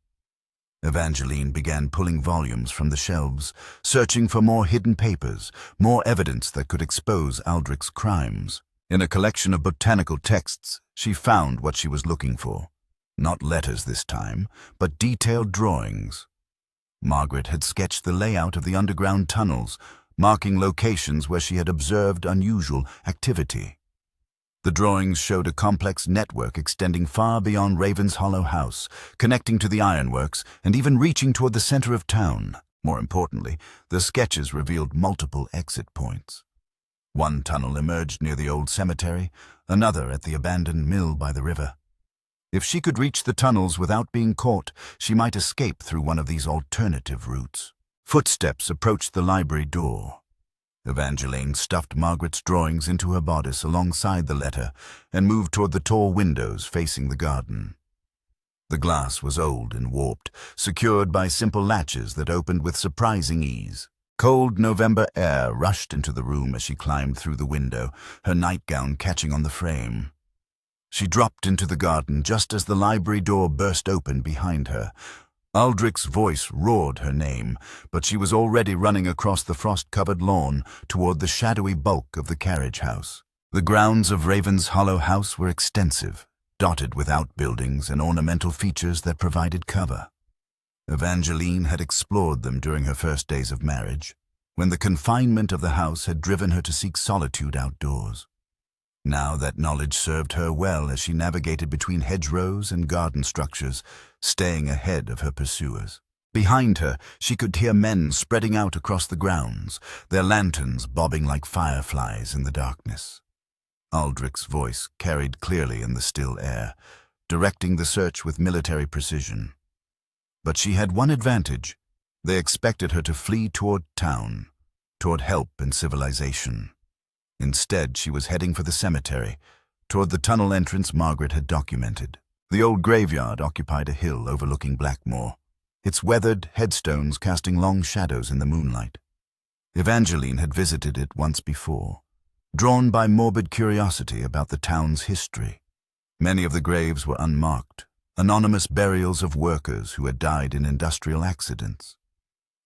Evangeline began pulling volumes from the shelves, searching for more hidden papers, more evidence that could expose Aldrich's crimes. In a collection of botanical texts, she found what she was looking for. Not letters this time, but detailed drawings. Margaret had sketched the layout of the underground tunnels, marking locations where she had observed unusual activity. The drawings showed a complex network extending far beyond Raven's Hollow House, connecting to the ironworks and even reaching toward the center of town. More importantly, the sketches revealed multiple exit points. One tunnel emerged near the old cemetery, another at the abandoned mill by the river. If she could reach the tunnels without being caught, she might escape through one of these alternative routes. Footsteps approached the library door. Evangeline stuffed Margaret's drawings into her bodice alongside the letter and moved toward the tall windows facing the garden. The glass was old and warped, secured by simple latches that opened with surprising ease. Cold November air rushed into the room as she climbed through the window, her nightgown catching on the frame. She dropped into the garden just as the library door burst open behind her. Aldrich's voice roared her name, but she was already running across the frost-covered lawn toward the shadowy bulk of the carriage house. The grounds of Raven's Hollow House were extensive, dotted with outbuildings and ornamental features that provided cover. Evangeline had explored them during her first days of marriage, when the confinement of the house had driven her to seek solitude outdoors. Now that knowledge served her well as she navigated between hedgerows and garden structures, staying ahead of her pursuers. Behind her, she could hear men spreading out across the grounds, their lanterns bobbing like fireflies in the darkness. Aldrich's voice carried clearly in the still air, directing the search with military precision. But she had one advantage. They expected her to flee toward town, toward help and civilization. Instead, she was heading for the cemetery, toward the tunnel entrance Margaret had documented. The old graveyard occupied a hill overlooking Blackmoor, its weathered headstones casting long shadows in the moonlight. Evangeline had visited it once before, drawn by morbid curiosity about the town's history. Many of the graves were unmarked, anonymous burials of workers who had died in industrial accidents.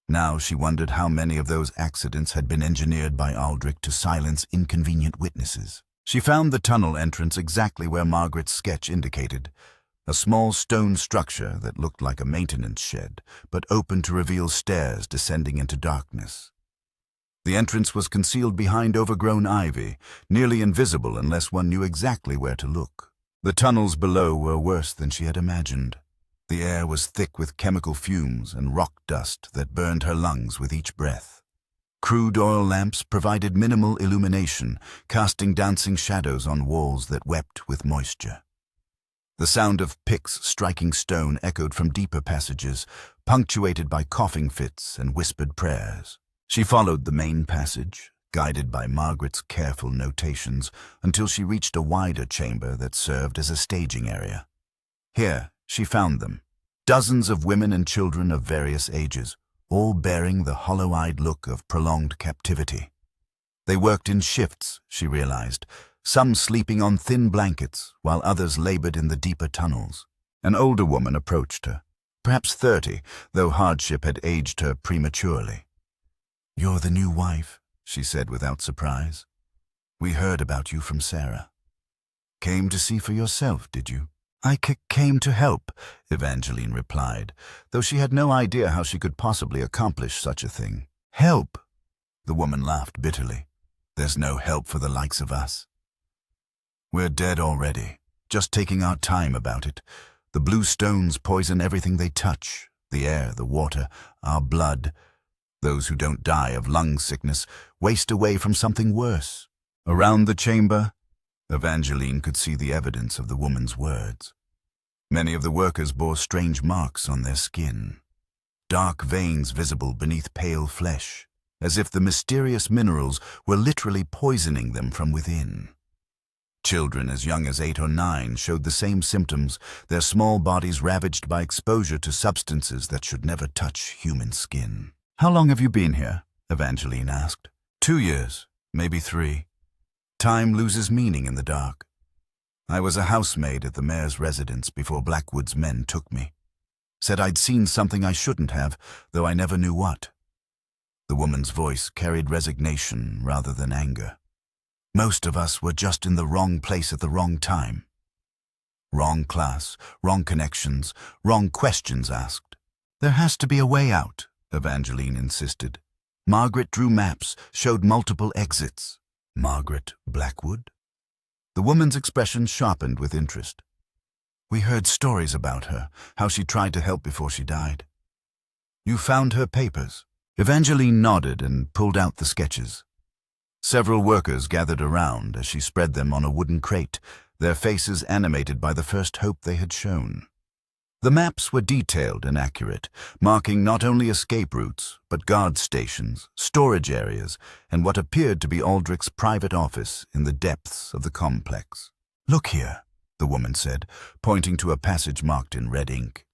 Now she wondered how many of those accidents had been engineered by Aldrich to silence inconvenient witnesses. She found the tunnel entrance exactly where Margaret's sketch indicated, a small stone structure that looked like a maintenance shed, but open to reveal stairs descending into darkness. The entrance was concealed behind overgrown ivy, nearly invisible unless one knew exactly where to look. The tunnels below were worse than she had imagined. The air was thick with chemical fumes and rock dust that burned her lungs with each breath. Crude oil lamps provided minimal illumination, casting dancing shadows on walls that wept with moisture. The sound of picks striking stone echoed from deeper passages, punctuated by coughing fits and whispered prayers. She followed the main passage, guided by Margaret's careful notations, until she reached a wider chamber that served as a staging area. Here, she found them, dozens of women and children of various ages, all bearing the hollow-eyed look of prolonged captivity. They worked in shifts, she realized, some sleeping on thin blankets, while others labored in the deeper tunnels. An older woman approached her, perhaps 30, though hardship had aged her prematurely. "You're the new wife," she said without surprise. "We heard about you from Sarah. Came to see for yourself, did you?" "I came to help," Evangeline replied, though she had no idea how she could possibly accomplish such a thing. "Help?" The woman laughed bitterly. "There's no help for the likes of us. We're dead already, just taking our time about it. The blue stones poison everything they touch, the air, the water, our blood. Those who don't die of lung sickness waste away from something worse." Around the chamber, Evangeline could see the evidence of the woman's words. Many of the workers bore strange marks on their skin, dark veins visible beneath pale flesh, as if the mysterious minerals were literally poisoning them from within. Children as young as 8 or 9 showed the same symptoms, their small bodies ravaged by exposure to substances that should never touch human skin. "How long have you been here?" Evangeline asked. 2 years, maybe 3. Time loses meaning in the dark. I was a housemaid at the mayor's residence before Blackwood's men took me. Said I'd seen something I shouldn't have, though I never knew what. The woman's voice carried resignation rather than anger. Most of us were just in the wrong place at the wrong time. Wrong class, wrong connections, wrong questions asked. "There has to be a way out," Evangeline insisted. Margaret drew maps, showed multiple exits. Margaret Blackwood? The woman's expression sharpened with interest. "We heard stories about her, how she tried to help before she died." "You found her papers?" Evangeline nodded and pulled out the sketches. Several workers gathered around as she spread them on a wooden crate, their faces animated by the first hope they had shown. The maps were detailed and accurate, marking not only escape routes, but guard stations, storage areas, and what appeared to be Aldrich's private office in the depths of the complex. "Look here." the woman said, pointing to a passage marked in red ink.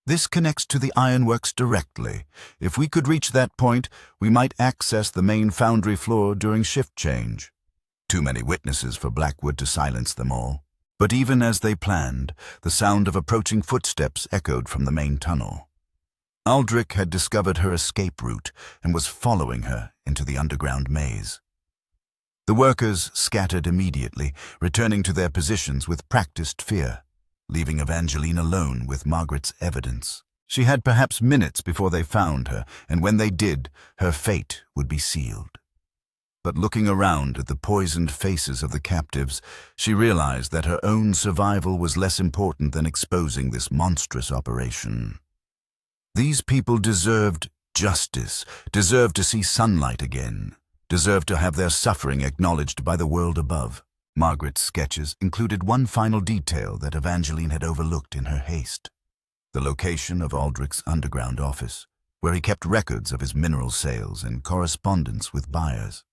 "This connects to the ironworks directly. If we could reach that point, we might access the main foundry floor during shift change." Too many witnesses for Blackwood to silence them all. But even as they planned, the sound of approaching footsteps echoed from the main tunnel. Aldrich had discovered her escape route and was following her into the underground maze. The workers scattered immediately, returning to their positions with practiced fear, leaving Evangeline alone with Margaret's evidence. She had perhaps minutes before they found her, and when they did, her fate would be sealed. But looking around at the poisoned faces of the captives, she realized that her own survival was less important than exposing this monstrous operation. These people deserved justice, deserved to see sunlight again, deserved to have their suffering acknowledged by the world above. Margaret's sketches included one final detail that Evangeline had overlooked in her haste: the location of Aldrich's underground office, where he kept records of his mineral sales and correspondence with buyers.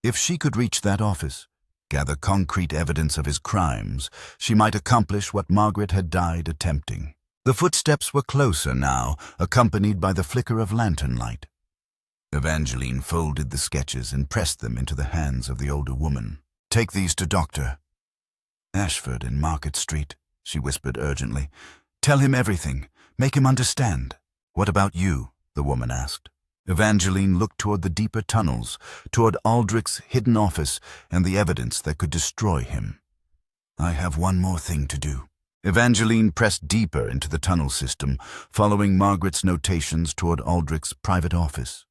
If she could reach that office, gather concrete evidence of his crimes, she might accomplish what Margaret had died attempting. The footsteps were closer now, accompanied by the flicker of lantern light. Evangeline folded the sketches and pressed them into the hands of the older woman. "Take these to Dr. Ashford in Market Street," she whispered urgently. "Tell him everything. Make him understand." "What about you?" the woman asked. Evangeline looked toward the deeper tunnels, toward Aldrich's hidden office and the evidence that could destroy him. "I have one more thing to do." Evangeline pressed deeper into the tunnel system, following Margaret's notations toward Aldrich's private office.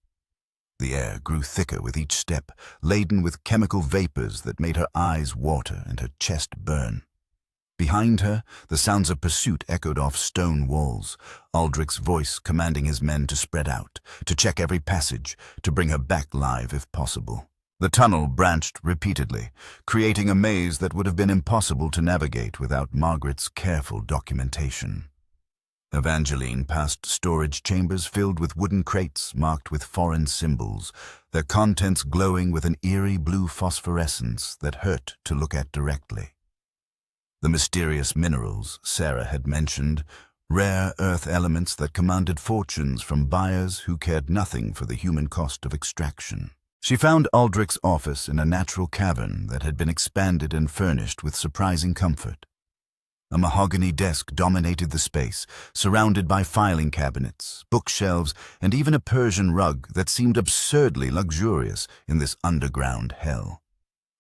The air grew thicker with each step, laden with chemical vapors that made her eyes water and her chest burn. Behind her, the sounds of pursuit echoed off stone walls, Aldrich's voice commanding his men to spread out, to check every passage, to bring her back alive if possible. The tunnel branched repeatedly, creating a maze that would have been impossible to navigate without Margaret's careful documentation. Evangeline passed storage chambers filled with wooden crates marked with foreign symbols, their contents glowing with an eerie blue phosphorescence that hurt to look at directly. The mysterious minerals Sarah had mentioned, rare earth elements that commanded fortunes from buyers who cared nothing for the human cost of extraction. She found Aldrich's office in a natural cavern that had been expanded and furnished with surprising comfort. A mahogany desk dominated the space, surrounded by filing cabinets, bookshelves, and even a Persian rug that seemed absurdly luxurious in this underground hell.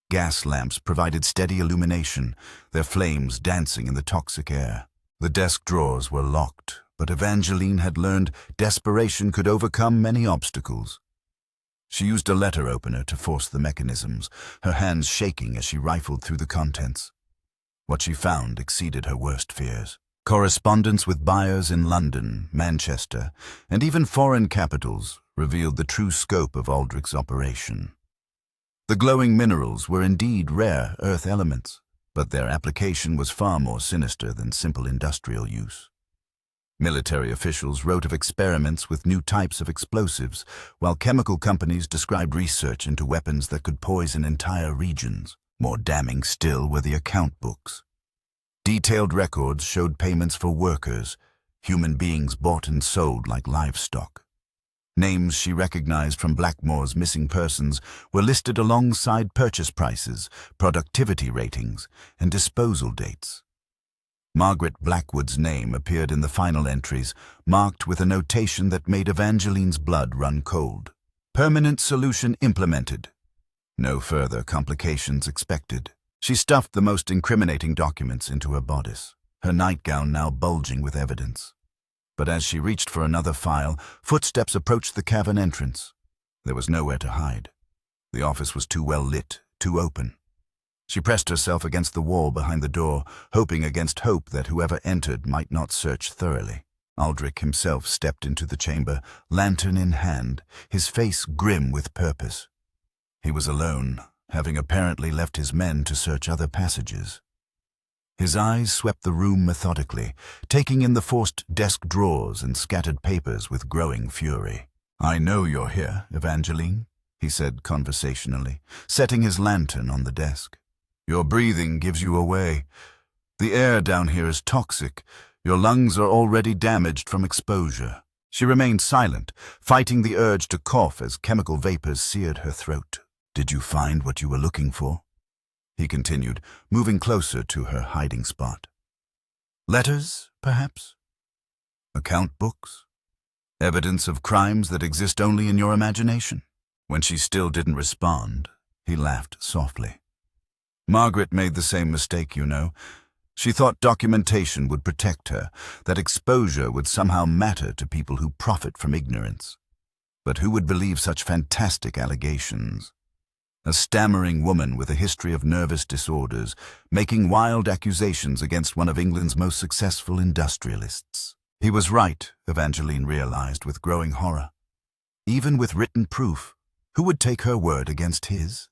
Gas lamps provided steady illumination, their flames dancing in the toxic air. The desk drawers were locked, but Evangeline had learned desperation could overcome many obstacles. She used a letter opener to force the mechanisms, her hands shaking as she rifled through the contents. What she found exceeded her worst fears. Correspondence with buyers in London, Manchester, and even foreign capitals revealed the true scope of Aldrich's operation. The glowing minerals were indeed rare earth elements, but their application was far more sinister than simple industrial use. Military officials wrote of experiments with new types of explosives, while chemical companies described research into weapons that could poison entire regions. More damning still were the account books. Detailed records showed payments for workers, human beings bought and sold like livestock. Names she recognized from Blackmore's missing persons were listed alongside purchase prices, productivity ratings, and disposal dates. Margaret Blackwood's name appeared in the final entries, marked with a notation that made Evangeline's blood run cold. Permanent solution implemented. No further complications expected. She stuffed the most incriminating documents into her bodice, her nightgown now bulging with evidence. But as she reached for another file, footsteps approached the cavern entrance. There was nowhere to hide. The office was too well lit, too open. She pressed herself against the wall behind the door, hoping against hope that whoever entered might not search thoroughly. Aldrich himself stepped into the chamber, lantern in hand, his face grim with purpose. He was alone, having apparently left his men to search other passages. His eyes swept the room methodically, taking in the forced desk drawers and scattered papers with growing fury. "I know you're here, Evangeline," he said conversationally, setting his lantern on the desk. "Your breathing gives you away. The air down here is toxic. Your lungs are already damaged from exposure. She remained silent, fighting the urge to cough as chemical vapors seared her throat. Did you find what you were looking for? He continued, moving closer to her hiding spot. Letters, perhaps? Account books? Evidence of crimes that exist only in your imagination? When she still didn't respond, he laughed softly. Margaret made the same mistake, you know. She thought documentation would protect her, that exposure would somehow matter to people who profit from ignorance. But who would believe such fantastic allegations? A stammering woman with a history of nervous disorders, making wild accusations against one of England's most successful industrialists. He was right, Evangeline realized with growing horror. Even with written proof, who would take her word against his?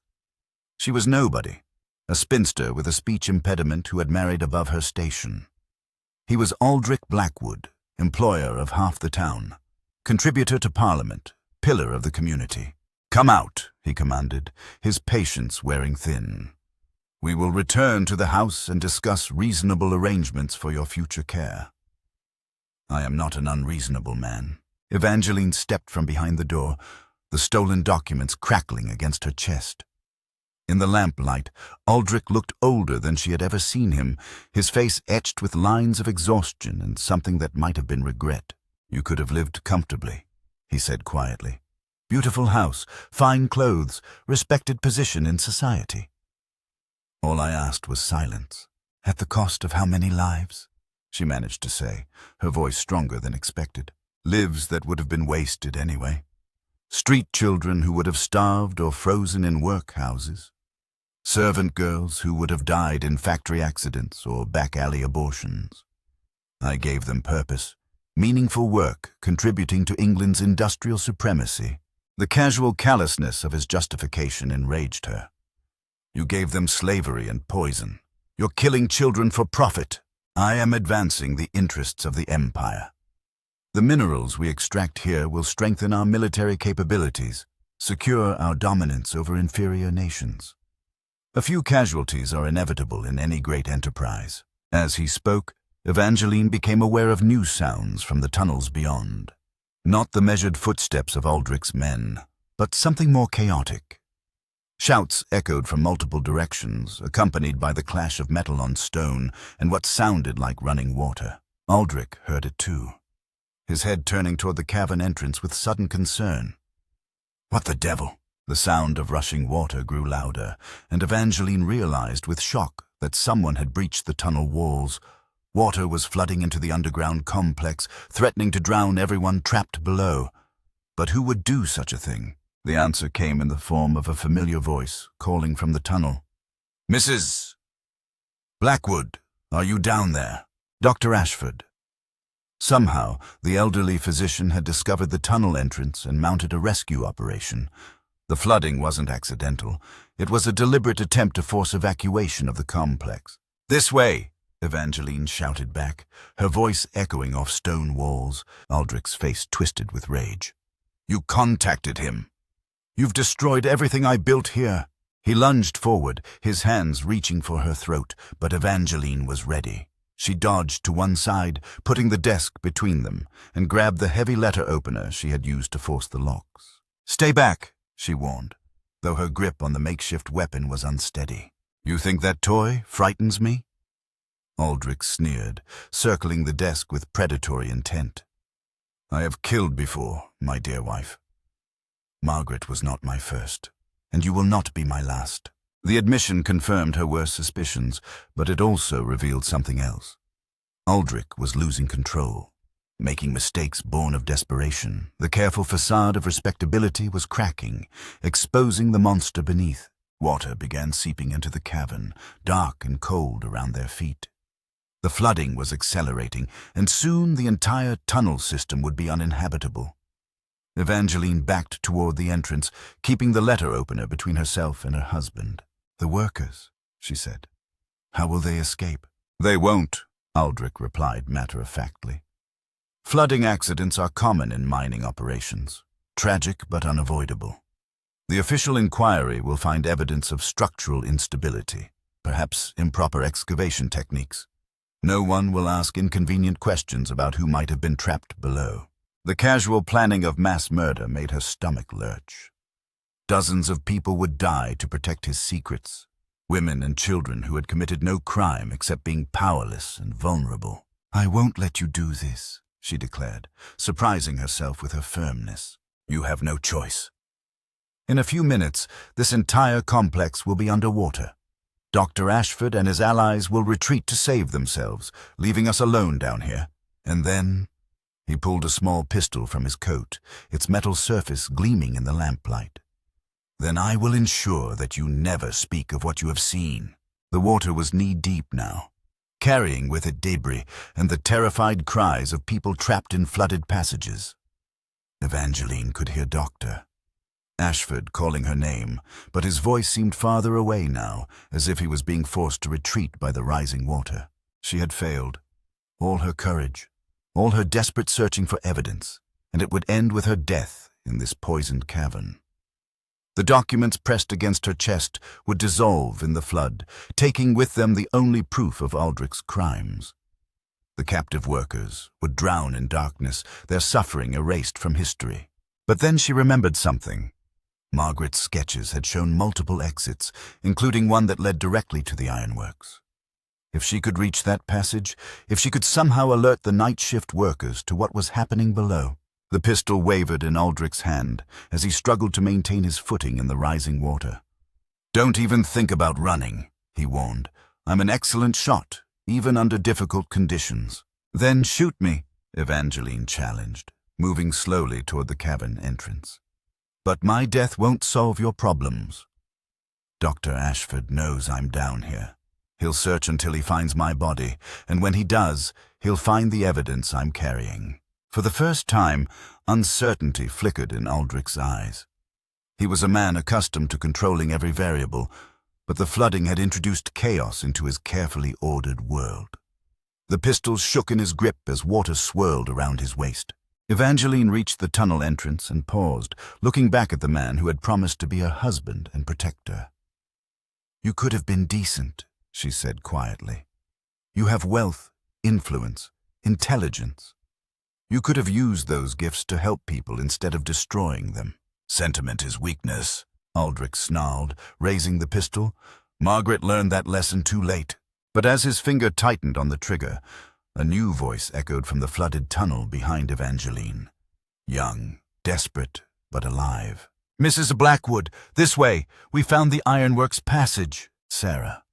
She was nobody, a spinster with a speech impediment who had married above her station. He was Aldrich Blackwood, employer of half the town, contributor to Parliament, pillar of the community. "Come out," he commanded, his patience wearing thin. "We will return to the house and discuss reasonable arrangements for your future care." "I am not an unreasonable man." Evangeline stepped from behind the door, the stolen documents crackling against her chest. In the lamplight, Aldrich looked older than she had ever seen him, his face etched with lines of exhaustion and something that might have been regret. "You could have lived comfortably," he said quietly. "Beautiful house, fine clothes, respected position in society." "All I asked was silence." "At the cost of how many lives?" she managed to say, her voice stronger than expected. "Lives that would have been wasted anyway. Street children who would have starved or frozen in workhouses. Servant girls who would have died in factory accidents or back-alley abortions. I gave them purpose, meaningful work contributing to England's industrial supremacy." The casual callousness of his justification enraged her. "You gave them slavery and poison. You're killing children for profit. I am advancing the interests of the empire. The minerals we extract here will strengthen our military capabilities, secure our dominance over inferior nations. A few casualties are inevitable in any great enterprise." As he spoke, Evangeline became aware of new sounds from the tunnels beyond. Not the measured footsteps of Aldrich's men, but something more chaotic. Shouts echoed from multiple directions, accompanied by the clash of metal on stone and what sounded like running water. Aldrich heard it too, his head turning toward the cavern entrance with sudden concern. "What the devil?" The sound of rushing water grew louder, and Evangeline realized with shock that someone had breached the tunnel walls. Water was flooding into the underground complex, threatening to drown everyone trapped below. But who would do such a thing? The answer came in the form of a familiar voice calling from the tunnel. "Mrs. Blackwood, are you down there?" Dr. Ashford. Somehow, the elderly physician had discovered the tunnel entrance and mounted a rescue operation. The flooding wasn't accidental. It was a deliberate attempt to force evacuation of the complex. "This way!" Evangeline shouted back, her voice echoing off stone walls. Aldrich's face twisted with rage. "You contacted him. You've destroyed everything I built here." He lunged forward, his hands reaching for her throat, but Evangeline was ready. She dodged to one side, putting the desk between them, and grabbed the heavy letter opener she had used to force the locks. "Stay back," she warned, though her grip on the makeshift weapon was unsteady. "You think that toy frightens me?" Aldrich sneered, circling the desk with predatory intent. "I have killed before, my dear wife. Margaret was not my first, and you will not be my last." The admission confirmed her worst suspicions, but it also revealed something else. Aldrich was losing control, making mistakes born of desperation. The careful facade of respectability was cracking, exposing the monster beneath. Water began seeping into the cavern, dark and cold around their feet. The flooding was accelerating, and soon the entire tunnel system would be uninhabitable. Evangeline backed toward the entrance, keeping the letter opener between herself and her husband. "The workers," she said. "How will they escape?" "They won't," Aldrich replied matter-of-factly. "Flooding accidents are common in mining operations, tragic but unavoidable. The official inquiry will find evidence of structural instability, perhaps improper excavation techniques. No one will ask inconvenient questions about who might have been trapped below. The casual planning of mass murder made her stomach lurch. Dozens of people would die to protect his secrets. Women and children who had committed no crime except being powerless and vulnerable. "I won't let you do this," she declared, surprising herself with her firmness. "You have no choice." In a few minutes, this entire complex will be underwater. Dr. Ashford and his allies will retreat to save themselves, leaving us alone down here. And then... He pulled a small pistol from his coat, its metal surface gleaming in the lamplight. "Then I will ensure that you never speak of what you have seen." The water was knee-deep now, carrying with it debris and the terrified cries of people trapped in flooded passages. Evangeline could hear Dr. Ashford calling her name, but his voice seemed farther away now, as if he was being forced to retreat by the rising water. She had failed. All her courage, all her desperate searching for evidence, and it would end with her death in this poisoned cavern. The documents pressed against her chest would dissolve in the flood, taking with them the only proof of Aldrich's crimes. The captive workers would drown in darkness, their suffering erased from history. But then she remembered something. Margaret's sketches had shown multiple exits, including one that led directly to the ironworks. If she could reach that passage, if she could somehow alert the night shift workers to what was happening below. The pistol wavered in Aldrich's hand as he struggled to maintain his footing in the rising water. "Don't even think about running," he warned. "I'm an excellent shot, even under difficult conditions." "Then shoot me," Evangeline challenged, moving slowly toward the cavern entrance. "But my death won't solve your problems. Dr. Ashford knows I'm down here. He'll search until he finds my body, and when he does, he'll find the evidence I'm carrying." For the first time, uncertainty flickered in Aldrich's eyes. He was a man accustomed to controlling every variable, but the flooding had introduced chaos into his carefully ordered world. The pistol shook in his grip as water swirled around his waist. Evangeline reached the tunnel entrance and paused, looking back at the man who had promised to be her husband and protector. "You could have been decent," she said quietly. "You have wealth, influence, intelligence. You could have used those gifts to help people instead of destroying them." "Sentiment is weakness," Aldrich snarled, raising the pistol. "Margaret learned that lesson too late." But as his finger tightened on the trigger, a new voice echoed from the flooded tunnel behind Evangeline. Young, desperate, but alive. "Mrs. Blackwood, this way! We found the ironworks passage." Sarah.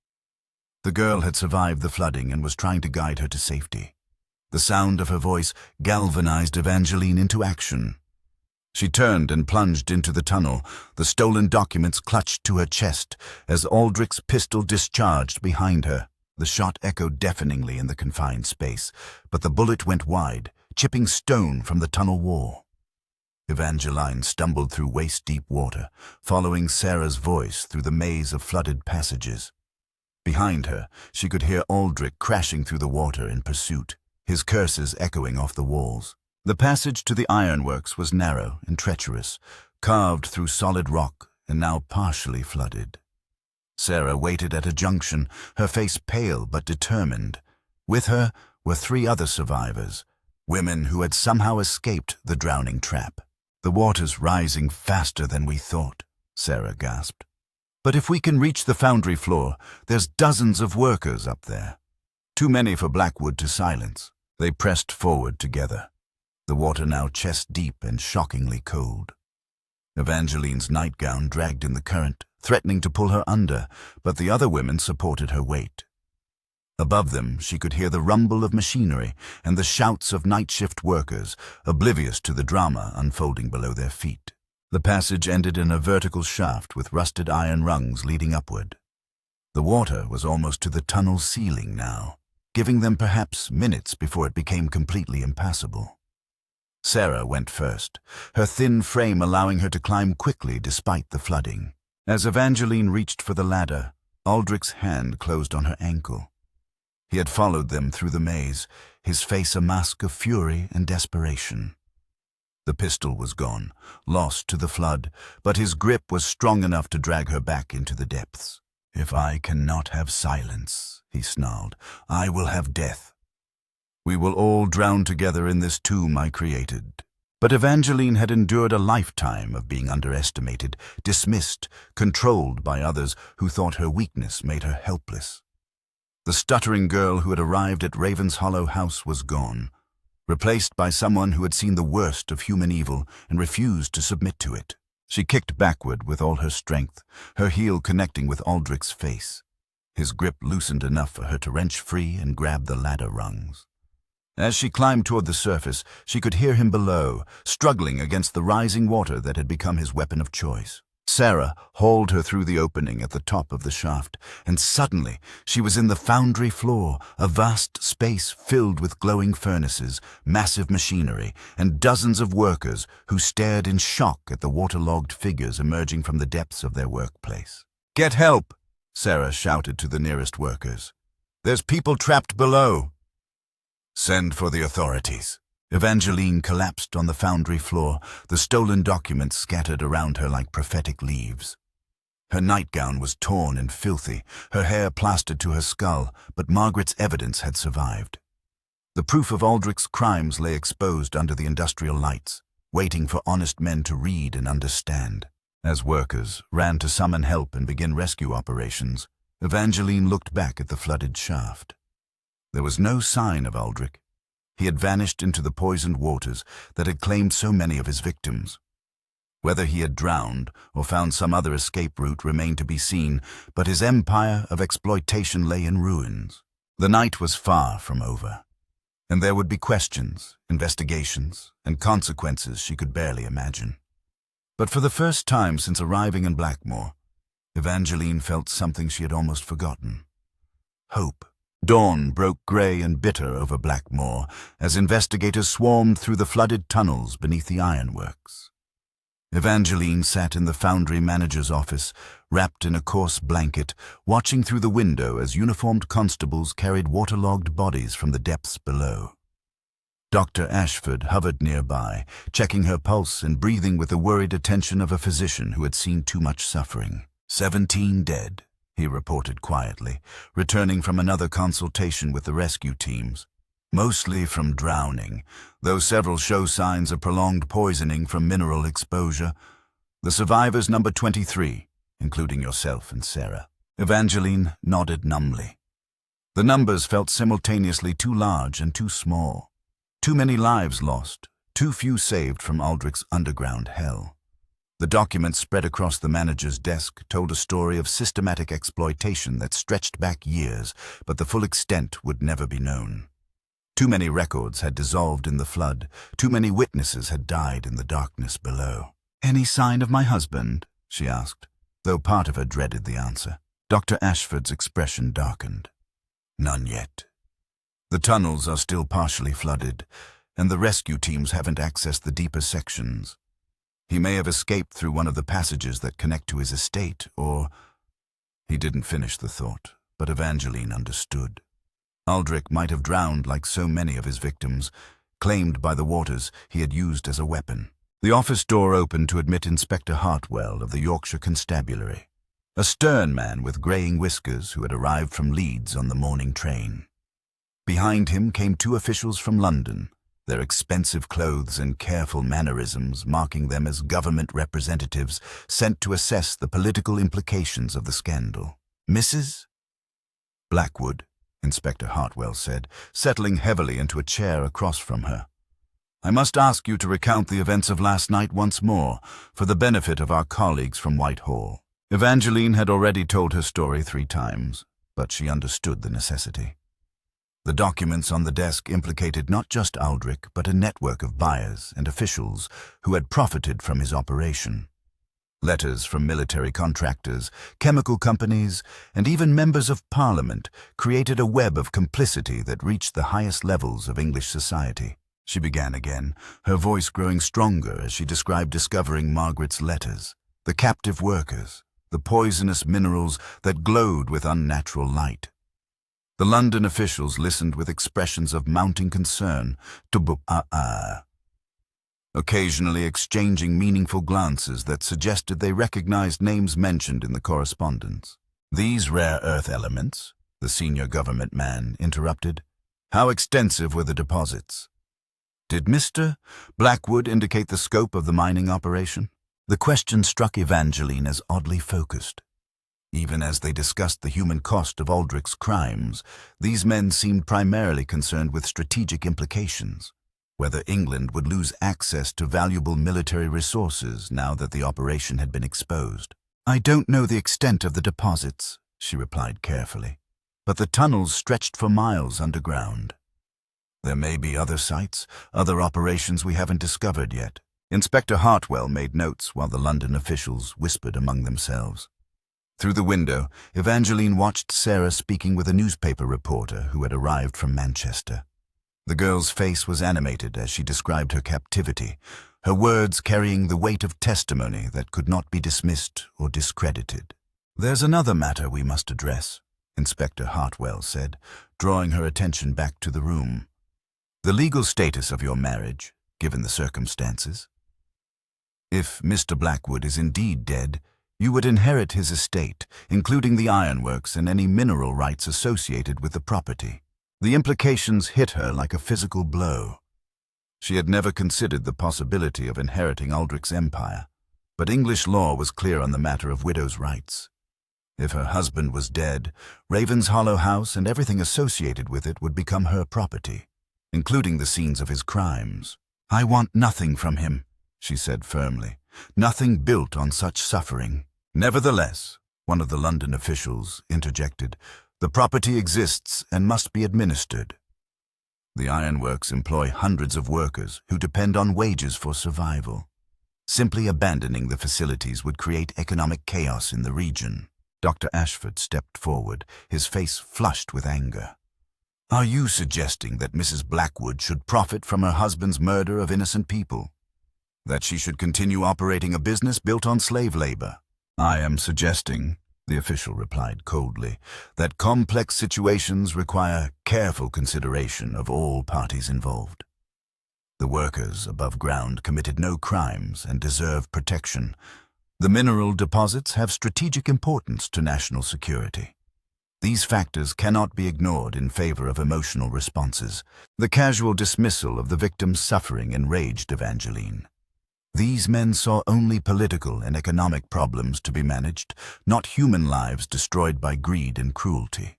The girl had survived the flooding and was trying to guide her to safety. The sound of her voice galvanized Evangeline into action. She turned and plunged into the tunnel, the stolen documents clutched to her chest as Aldrich's pistol discharged behind her. The shot echoed deafeningly in the confined space, but the bullet went wide, chipping stone from the tunnel wall. Evangeline stumbled through waist-deep water, following Sarah's voice through the maze of flooded passages. Behind her, she could hear Aldrich crashing through the water in pursuit, his curses echoing off the walls. The passage to the ironworks was narrow and treacherous, carved through solid rock and now partially flooded. Sarah waited at a junction, her face pale but determined. With her were 3 other survivors, women who had somehow escaped the drowning trap. "The water's rising faster than we thought," Sarah gasped. "But if we can reach the foundry floor, there's dozens of workers up there. Too many for Blackwood to silence." They pressed forward together, the water now chest-deep and shockingly cold. Evangeline's nightgown dragged in the current, threatening to pull her under, but the other women supported her weight. Above them, she could hear the rumble of machinery and the shouts of night-shift workers, oblivious to the drama unfolding below their feet. The passage ended in a vertical shaft with rusted iron rungs leading upward. The water was almost to the tunnel's ceiling now, giving them perhaps minutes before it became completely impassable. Sarah went first, her thin frame allowing her to climb quickly despite the flooding. As Evangeline reached for the ladder, Aldrich's hand closed on her ankle. He had followed them through the maze, his face a mask of fury and desperation. The pistol was gone, lost to the flood, but his grip was strong enough to drag her back into the depths. "If I cannot have silence," he snarled, "I will have death. We will all drown together in this tomb I created." But Evangeline had endured a lifetime of being underestimated, dismissed, controlled by others who thought her weakness made her helpless. The stuttering girl who had arrived at Raven's Hollow House was gone, replaced by someone who had seen the worst of human evil and refused to submit to it. She kicked backward with all her strength, her heel connecting with Aldrich's face. His grip loosened enough for her to wrench free and grab the ladder rungs. As she climbed toward the surface, she could hear him below, struggling against the rising water that had become his weapon of choice. Sarah hauled her through the opening at the top of the shaft, and suddenly she was in the foundry floor, a vast space filled with glowing furnaces, massive machinery, and dozens of workers who stared in shock at the waterlogged figures emerging from the depths of their workplace. "Get help!" Sarah shouted to the nearest workers. "There's people trapped below." "Send for the authorities." Evangeline collapsed on the foundry floor, the stolen documents scattered around her like prophetic leaves. Her nightgown was torn and filthy, her hair plastered to her skull, but Margaret's evidence had survived. The proof of Aldrich's crimes lay exposed under the industrial lights, waiting for honest men to read and understand. As workers ran to summon help and begin rescue operations, Evangeline looked back at the flooded shaft. There was no sign of Aldrich. He had vanished into the poisoned waters that had claimed so many of his victims. Whether he had drowned or found some other escape route remained to be seen, but his empire of exploitation lay in ruins. The night was far from over, and there would be questions, investigations, and consequences she could barely imagine. But for the first time since arriving in Blackmore, Evangeline felt something she had almost forgotten: hope. Dawn broke grey and bitter over Blackmore as investigators swarmed through the flooded tunnels beneath the ironworks. Evangeline sat in the foundry manager's office, wrapped in a coarse blanket, watching through the window as uniformed constables carried waterlogged bodies from the depths below. Dr. Ashford hovered nearby, checking her pulse and breathing with the worried attention of a physician who had seen too much suffering. 17 dead. He reported quietly, returning from another consultation with the rescue teams. Mostly from drowning, though several show signs of prolonged poisoning from mineral exposure. The survivors number 23, including yourself and Sarah. Evangeline nodded numbly. The numbers felt simultaneously too large and too small. Too many lives lost, too few saved from Aldrich's underground hell. The documents spread across the manager's desk told a story of systematic exploitation that stretched back years, but the full extent would never be known. Too many records had dissolved in the flood, too many witnesses had died in the darkness below. "Any sign of my husband?" she asked, though part of her dreaded the answer. Dr. Ashford's expression darkened. "None yet. The tunnels are still partially flooded, and the rescue teams haven't accessed the deeper sections. He may have escaped through one of the passages that connect to his estate, or—" He didn't finish the thought, but Evangeline understood. Aldrich might have drowned like so many of his victims, claimed by the waters he had used as a weapon. The office door opened to admit Inspector Hartwell of the Yorkshire Constabulary, a stern man with greying whiskers who had arrived from Leeds on the morning train. Behind him came 2 officials from London, their expensive clothes and careful mannerisms marking them as government representatives sent to assess the political implications of the scandal. "Mrs. Blackwood," Inspector Hartwell said, settling heavily into a chair across from her. "I must ask you to recount the events of last night once more, for the benefit of our colleagues from Whitehall." Evangeline had already told her story 3 times, but she understood the necessity. The documents on the desk implicated not just Aldrich, but a network of buyers and officials who had profited from his operation. Letters from military contractors, chemical companies, and even members of Parliament created a web of complicity that reached the highest levels of English society. She began again, her voice growing stronger as she described discovering Margaret's letters, the captive workers, the poisonous minerals that glowed with unnatural light. The London officials listened with expressions of mounting concern, occasionally exchanging meaningful glances that suggested they recognized names mentioned in the correspondence. These rare earth elements, the senior government man interrupted. How extensive were the deposits? Did Mr. Blackwood indicate the scope of the mining operation? The question struck Evangeline as oddly focused. Even as they discussed the human cost of Aldrich's crimes, these men seemed primarily concerned with strategic implications, whether England would lose access to valuable military resources now that the operation had been exposed. I don't know the extent of the deposits, she replied carefully, but the tunnels stretched for miles underground. There may be other sites, other operations we haven't discovered yet. Inspector Hartwell made notes while the London officials whispered among themselves. Through the window, Evangeline watched Sarah speaking with a newspaper reporter who had arrived from Manchester. The girl's face was animated as she described her captivity, her words carrying the weight of testimony that could not be dismissed or discredited. There's another matter we must address, Inspector Hartwell said, drawing her attention back to the room. The legal status of your marriage, given the circumstances. If Mr. Blackwood is indeed dead, you would inherit his estate, including the ironworks and any mineral rights associated with the property. The implications hit her like a physical blow. She had never considered the possibility of inheriting Aldrich's empire, but English law was clear on the matter of widows' rights. If her husband was dead, Raven's Hollow House and everything associated with it would become her property, including the scenes of his crimes. I want nothing from him, she said firmly, nothing built on such suffering. Nevertheless, one of the London officials interjected, the property exists and must be administered. The ironworks employ hundreds of workers who depend on wages for survival. Simply abandoning the facilities would create economic chaos in the region. Dr. Ashford stepped forward, his face flushed with anger. Are you suggesting that Mrs. Blackwood should profit from her husband's murder of innocent people? That she should continue operating a business built on slave labor? I am suggesting, the official replied coldly, that complex situations require careful consideration of all parties involved. The workers above ground committed no crimes and deserve protection. The mineral deposits have strategic importance to national security. These factors cannot be ignored in favor of emotional responses. The casual dismissal of the victim's suffering enraged Evangeline. These men saw only political and economic problems to be managed, not human lives destroyed by greed and cruelty.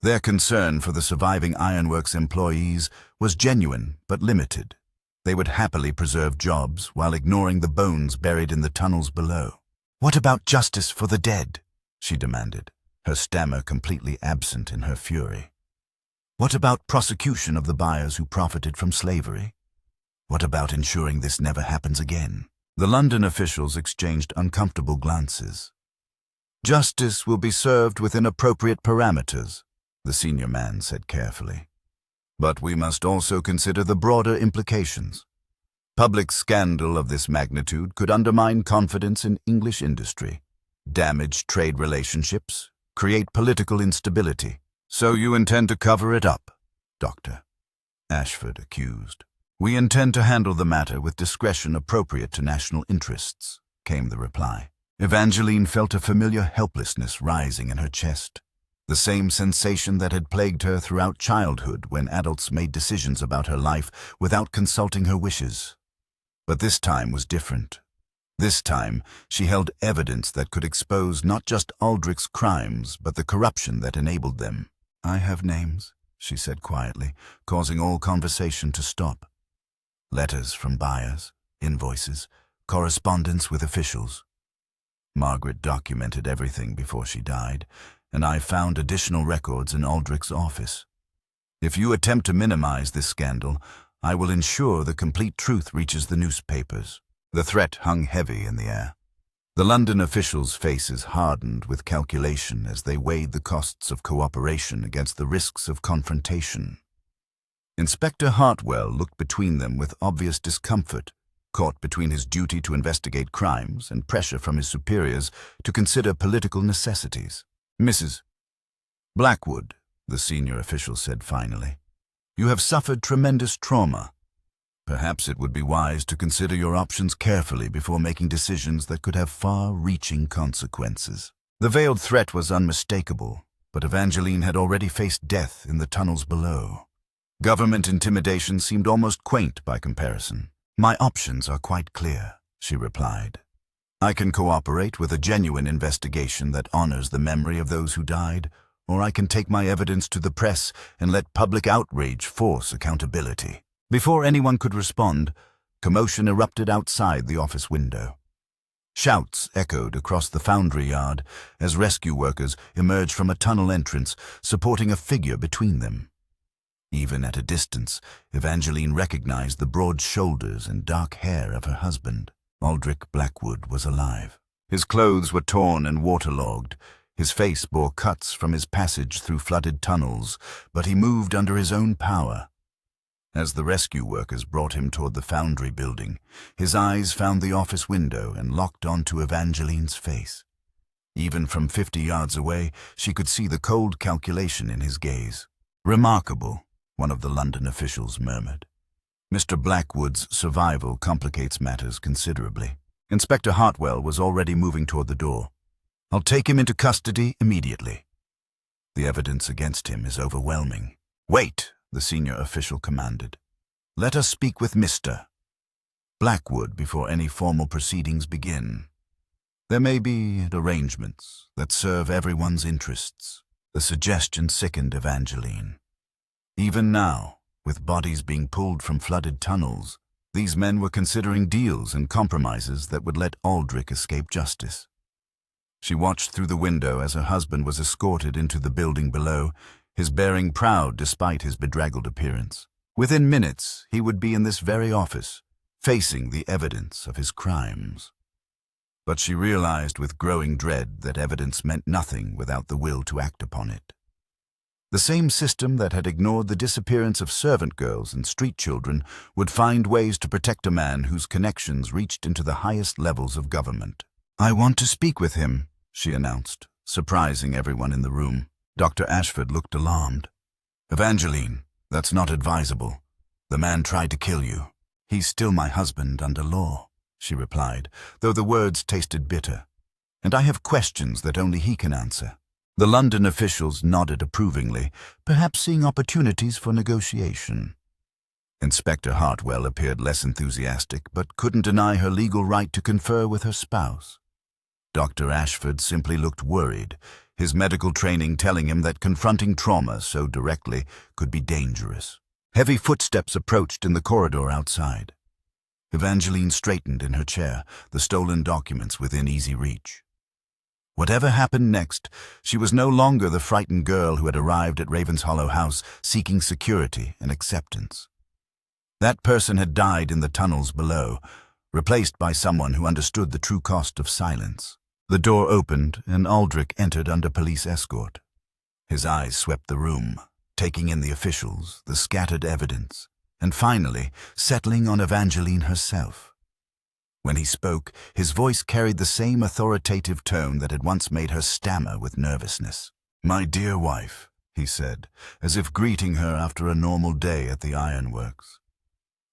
Their concern for the surviving ironworks employees was genuine but limited. They would happily preserve jobs while ignoring the bones buried in the tunnels below. What about justice for the dead? She demanded, her stammer completely absent in her fury. What about prosecution of the buyers who profited from slavery? What about ensuring this never happens again? The London officials exchanged uncomfortable glances. Justice will be served within appropriate parameters, the senior man said carefully. But we must also consider the broader implications. Public scandal of this magnitude could undermine confidence in English industry, damage trade relationships, create political instability. So you intend to cover it up, Doctor? Ashford accused. We intend to handle the matter with discretion appropriate to national interests, came the reply. Evangeline felt a familiar helplessness rising in her chest, the same sensation that had plagued her throughout childhood when adults made decisions about her life without consulting her wishes. But this time was different. This time, she held evidence that could expose not just Aldrich's crimes, but the corruption that enabled them. I have names, she said quietly, causing all conversation to stop. Letters from buyers, invoices, correspondence with officials. Margaret documented everything before she died, and I found additional records in Aldrich's office. If you attempt to minimize this scandal, I will ensure the complete truth reaches the newspapers. The threat hung heavy in the air. The London officials' faces hardened with calculation as they weighed the costs of cooperation against the risks of confrontation. Inspector Hartwell looked between them with obvious discomfort, caught between his duty to investigate crimes and pressure from his superiors to consider political necessities. Mrs. Blackwood, the senior official said finally, you have suffered tremendous trauma. Perhaps it would be wise to consider your options carefully before making decisions that could have far-reaching consequences. The veiled threat was unmistakable, but Evangeline had already faced death in the tunnels below. Government intimidation seemed almost quaint by comparison. "My options are quite clear," she replied. "I can cooperate with a genuine investigation that honors the memory of those who died, or I can take my evidence to the press and let public outrage force accountability." Before anyone could respond, commotion erupted outside the office window. Shouts echoed across the foundry yard as rescue workers emerged from a tunnel entrance, supporting a figure between them. Even at a distance, Evangeline recognized the broad shoulders and dark hair of her husband. Aldrich Blackwood was alive. His clothes were torn and waterlogged. His face bore cuts from his passage through flooded tunnels, but he moved under his own power. As the rescue workers brought him toward the foundry building, his eyes found the office window and locked onto Evangeline's face. Even from 50 yards away, she could see the cold calculation in his gaze. "Remarkable," one of the London officials murmured. "Mr. Blackwood's survival complicates matters considerably." Inspector Hartwell was already moving toward the door. "I'll take him into custody immediately. The evidence against him is overwhelming." "Wait," the senior official commanded. "Let us speak with Mr. Blackwood before any formal proceedings begin. There may be arrangements that serve everyone's interests." The suggestion sickened Evangeline. Even now, with bodies being pulled from flooded tunnels, these men were considering deals and compromises that would let Aldrich escape justice. She watched through the window as her husband was escorted into the building below, his bearing proud despite his bedraggled appearance. Within minutes, he would be in this very office, facing the evidence of his crimes. But she realized with growing dread that evidence meant nothing without the will to act upon it. The same system that had ignored the disappearance of servant girls and street children would find ways to protect a man whose connections reached into the highest levels of government. "I want to speak with him," she announced, surprising everyone in the room. Dr. Ashford looked alarmed. "Evangeline, that's not advisable. The man tried to kill you." "He's still my husband under law," she replied, though the words tasted bitter. "And I have questions that only he can answer." The London officials nodded approvingly, perhaps seeing opportunities for negotiation. Inspector Hartwell appeared less enthusiastic, but couldn't deny her legal right to confer with her spouse. Dr. Ashford simply looked worried, his medical training telling him that confronting trauma so directly could be dangerous. Heavy footsteps approached in the corridor outside. Evangeline straightened in her chair, the stolen documents within easy reach. Whatever happened next, she was no longer the frightened girl who had arrived at Ravenshollow House seeking security and acceptance. That person had died in the tunnels below, replaced by someone who understood the true cost of silence. The door opened and Aldrich entered under police escort. His eyes swept the room, taking in the officials, the scattered evidence, and finally settling on Evangeline herself. When he spoke, his voice carried the same authoritative tone that had once made her stammer with nervousness. "My dear wife," he said, as if greeting her after a normal day at the ironworks.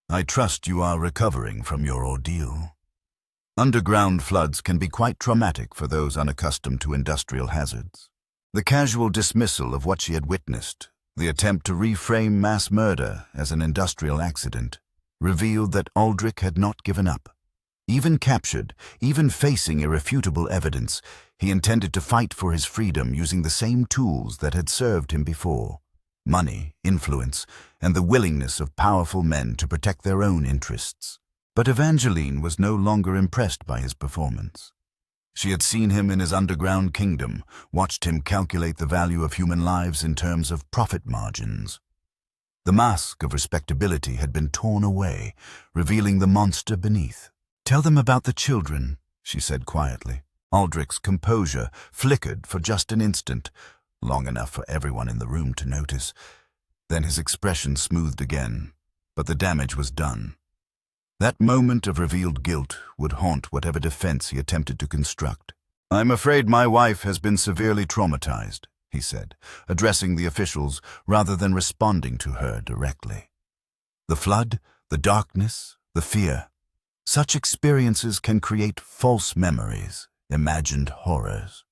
"I trust you are recovering from your ordeal." Underground floods can be quite traumatic for those unaccustomed to industrial hazards. The casual dismissal of what she had witnessed, the attempt to reframe mass murder as an industrial accident, revealed that Aldrich had not given up. Even captured, even facing irrefutable evidence, he intended to fight for his freedom using the same tools that had served him before: money, influence, and the willingness of powerful men to protect their own interests. But Evangeline was no longer impressed by his performance. She had seen him in his underground kingdom, watched him calculate the value of human lives in terms of profit margins. The mask of respectability had been torn away, revealing the monster beneath. "Tell them about the children," she said quietly. Aldrich's composure flickered for just an instant, long enough for everyone in the room to notice. Then his expression smoothed again, but the damage was done. That moment of revealed guilt would haunt whatever defense he attempted to construct. "I'm afraid my wife has been severely traumatized," he said, addressing the officials rather than responding to her directly. The flood, the darkness, the fear. Such experiences can create false memories, imagined horrors.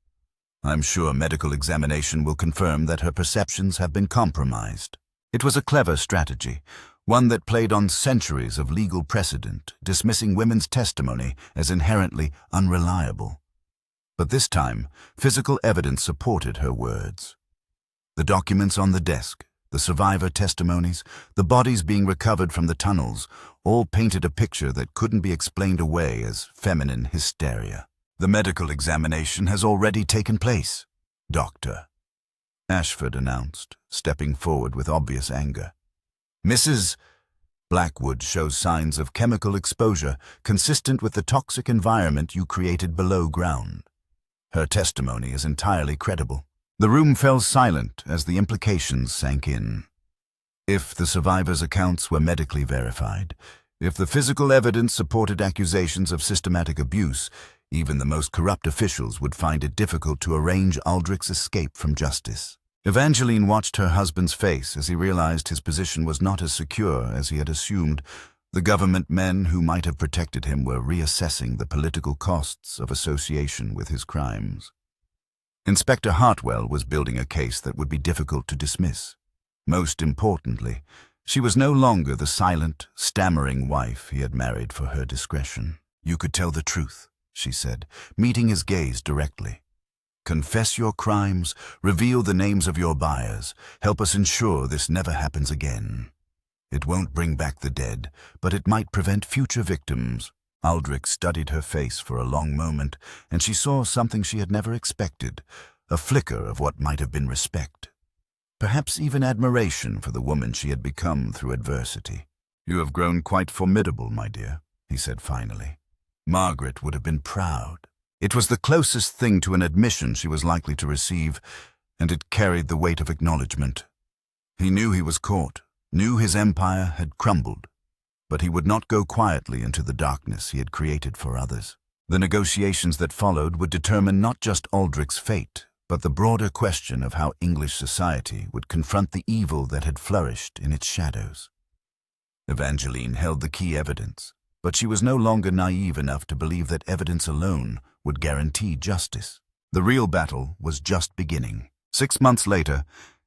I'm sure medical examination will confirm that her perceptions have been compromised. It was a clever strategy, one that played on centuries of legal precedent, dismissing women's testimony as inherently unreliable. But this time, physical evidence supported her words. The documents on the desk, the survivor testimonies, the bodies being recovered from the tunnels, all painted a picture that couldn't be explained away as feminine hysteria. "The medical examination has already taken place, Doctor," Ashford announced, stepping forward with obvious anger. "Mrs. Blackwood shows signs of chemical exposure consistent with the toxic environment you created below ground. Her testimony is entirely credible." The room fell silent as the implications sank in. If the survivors' accounts were medically verified, if the physical evidence supported accusations of systematic abuse, even the most corrupt officials would find it difficult to arrange Aldrich's escape from justice. Evangeline watched her husband's face as he realized his position was not as secure as he had assumed. The government men who might have protected him were reassessing the political costs of association with his crimes. Inspector Hartwell was building a case that would be difficult to dismiss. Most importantly, she was no longer the silent, stammering wife he had married for her discretion. "You could tell the truth," she said, meeting his gaze directly. "Confess your crimes, reveal the names of your buyers, help us ensure this never happens again. It won't bring back the dead, but it might prevent future victims." Aldrich studied her face for a long moment, and she saw something she had never expected, a flicker of what might have been respect. Perhaps even admiration for the woman she had become through adversity. "You have grown quite formidable, my dear," he said finally. "Margaret would have been proud." It was the closest thing to an admission she was likely to receive, and it carried the weight of acknowledgement. He knew he was caught, knew his empire had crumbled, but he would not go quietly into the darkness he had created for others. The negotiations that followed would determine not just Aldrich's fate, but the broader question of how English society would confront the evil that had flourished in its shadows. Evangeline held the key evidence, but she was no longer naive enough to believe that evidence alone would guarantee justice. The real battle was just beginning. 6 months later,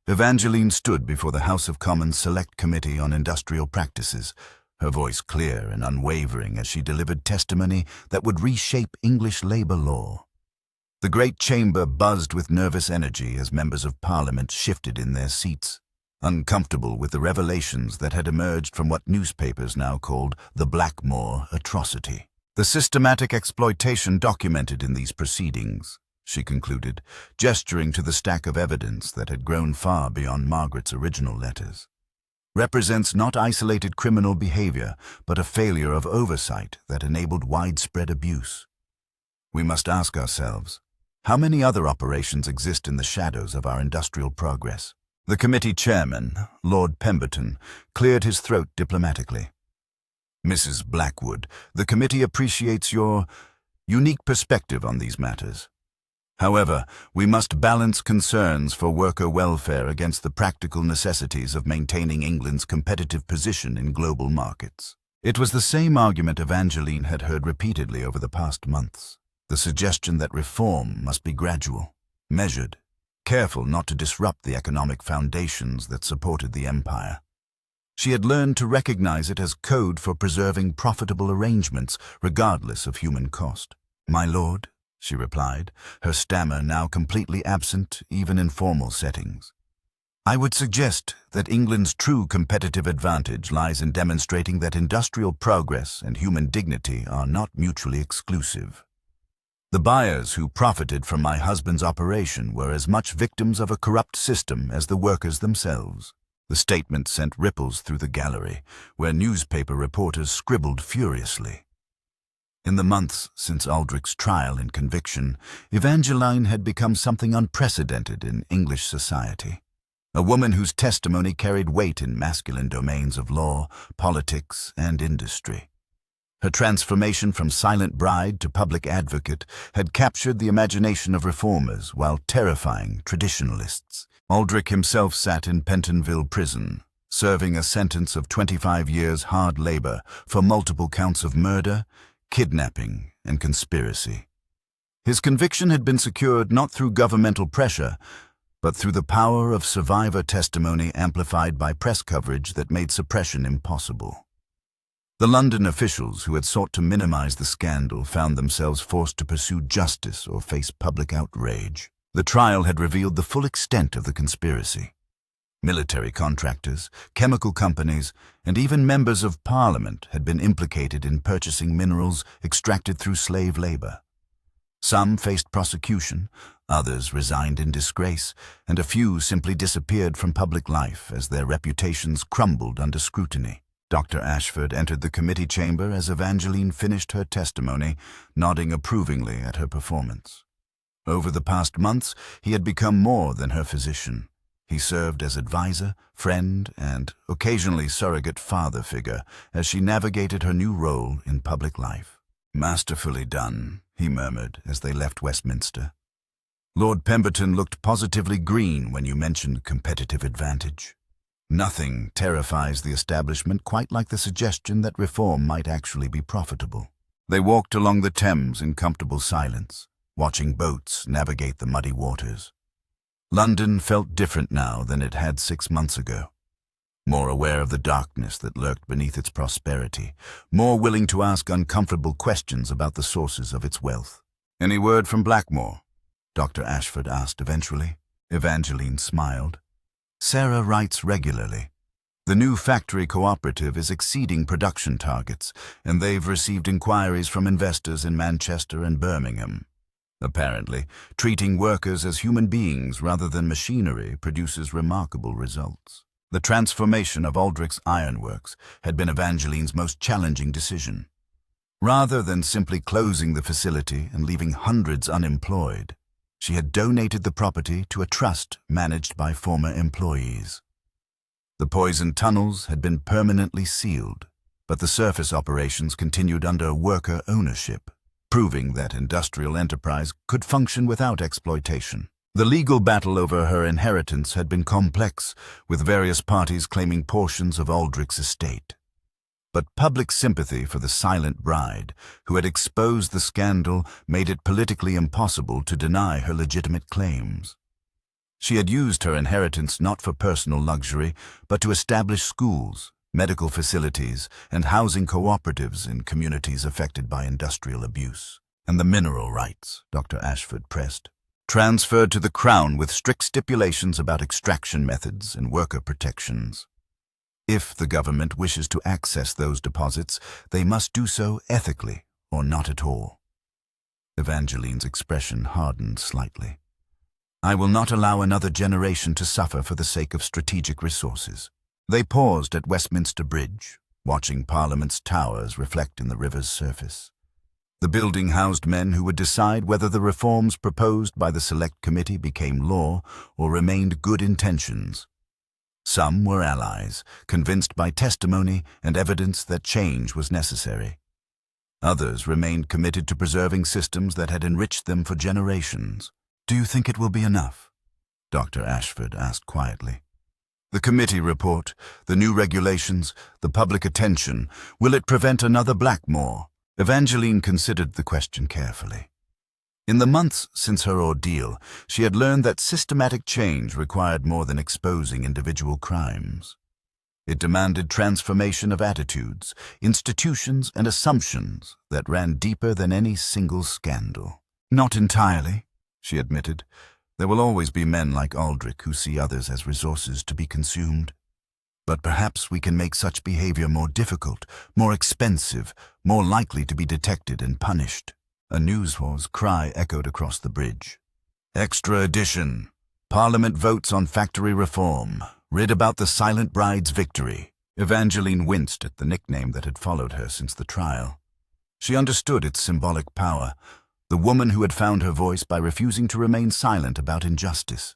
Evangeline stood before the House of Commons Select Committee on Industrial Practices, her voice clear and unwavering as she delivered testimony that would reshape English labor law. The great chamber buzzed with nervous energy as members of Parliament shifted in their seats, uncomfortable with the revelations that had emerged from what newspapers now called the Blackmore atrocity. "The systematic exploitation documented in these proceedings," she concluded, gesturing to the stack of evidence that had grown far beyond Margaret's original letters, "represents not isolated criminal behavior, but a failure of oversight that enabled widespread abuse. We must ask ourselves, how many other operations exist in the shadows of our industrial progress?" The committee chairman, Lord Pemberton, cleared his throat diplomatically. "Mrs. Blackwood, the committee appreciates your unique perspective on these matters. However, we must balance concerns for worker welfare against the practical necessities of maintaining England's competitive position in global markets." It was the same argument Evangeline had heard repeatedly over the past months, the suggestion that reform must be gradual, measured, careful not to disrupt the economic foundations that supported the empire. She had learned to recognize it as code for preserving profitable arrangements, regardless of human cost. "My lord," she replied, her stammer now completely absent even in formal settings, "I would suggest that England's true competitive advantage lies in demonstrating that industrial progress and human dignity are not mutually exclusive. The buyers who profited from my husband's operation were as much victims of a corrupt system as the workers themselves." The statement sent ripples through the gallery, where newspaper reporters scribbled furiously. In the months since Aldrich's trial and conviction, Evangeline had become something unprecedented in English society. A woman whose testimony carried weight in masculine domains of law, politics, and industry. Her transformation from silent bride to public advocate had captured the imagination of reformers while terrifying traditionalists. Aldrich himself sat in Pentonville prison, serving a sentence of 25 years hard labor for multiple counts of murder, kidnapping, and conspiracy. His conviction had been secured not through governmental pressure, but through the power of survivor testimony amplified by press coverage that made suppression impossible. The London officials who had sought to minimize the scandal found themselves forced to pursue justice or face public outrage. The trial had revealed the full extent of the conspiracy. Military contractors, chemical companies, and even members of Parliament had been implicated in purchasing minerals extracted through slave labor. Some faced prosecution, others resigned in disgrace, and a few simply disappeared from public life as their reputations crumbled under scrutiny. Dr. Ashford entered the committee chamber as Evangeline finished her testimony, nodding approvingly at her performance. Over the past months, he had become more than her physician. He served as advisor, friend, and occasionally surrogate father figure as she navigated her new role in public life. "Masterfully done," he murmured as they left Westminster. "Lord Pemberton looked positively green when you mentioned competitive advantage. Nothing terrifies the establishment quite like the suggestion that reform might actually be profitable." They walked along the Thames in comfortable silence, watching boats navigate the muddy waters. London felt different now than it had 6 months ago. More aware of the darkness that lurked beneath its prosperity, more willing to ask uncomfortable questions about the sources of its wealth. "Any word from Blackmore?" Dr. Ashford asked eventually. Evangeline smiled. "Sarah writes regularly. The new factory cooperative is exceeding production targets, and they've received inquiries from investors in Manchester and Birmingham. Apparently, treating workers as human beings rather than machinery produces remarkable results." The transformation of Aldrich's ironworks had been Evangeline's most challenging decision. Rather than simply closing the facility and leaving hundreds unemployed, she had donated the property to a trust managed by former employees. The poison tunnels had been permanently sealed, but the surface operations continued under worker ownership, proving that industrial enterprise could function without exploitation. The legal battle over her inheritance had been complex, with various parties claiming portions of Aldrich's estate. But public sympathy for the silent bride, who had exposed the scandal, made it politically impossible to deny her legitimate claims. She had used her inheritance not for personal luxury, but to establish schools, medical facilities, and housing cooperatives in communities affected by industrial abuse. "And the mineral rights," Dr. Ashford pressed, "transferred to the Crown with strict stipulations about extraction methods and worker protections. If the government wishes to access those deposits, they must do so ethically or not at all." Evangeline's expression hardened slightly. "I will not allow another generation to suffer for the sake of strategic resources." They paused at Westminster Bridge, watching Parliament's towers reflect in the river's surface. The building housed men who would decide whether the reforms proposed by the Select Committee became law or remained good intentions. Some were allies, convinced by testimony and evidence that change was necessary. Others remained committed to preserving systems that had enriched them for generations. "Do you think it will be enough?" Dr. Ashford asked quietly. "The committee report, the new regulations, the public attention, will it prevent another Blackmore?" Evangeline considered the question carefully. In the months since her ordeal, she had learned that systematic change required more than exposing individual crimes. It demanded transformation of attitudes, institutions, and assumptions that ran deeper than any single scandal. "Not entirely," she admitted. "There will always be men like Aldrich who see others as resources to be consumed. But perhaps we can make such behavior more difficult, more expensive, more likely to be detected and punished." A newswhirl's cry echoed across the bridge. "Extra edition. Parliament votes on factory reform. Read about the silent bride's victory." Evangeline winced at the nickname that had followed her since the trial. She understood its symbolic power, the woman who had found her voice by refusing to remain silent about injustice.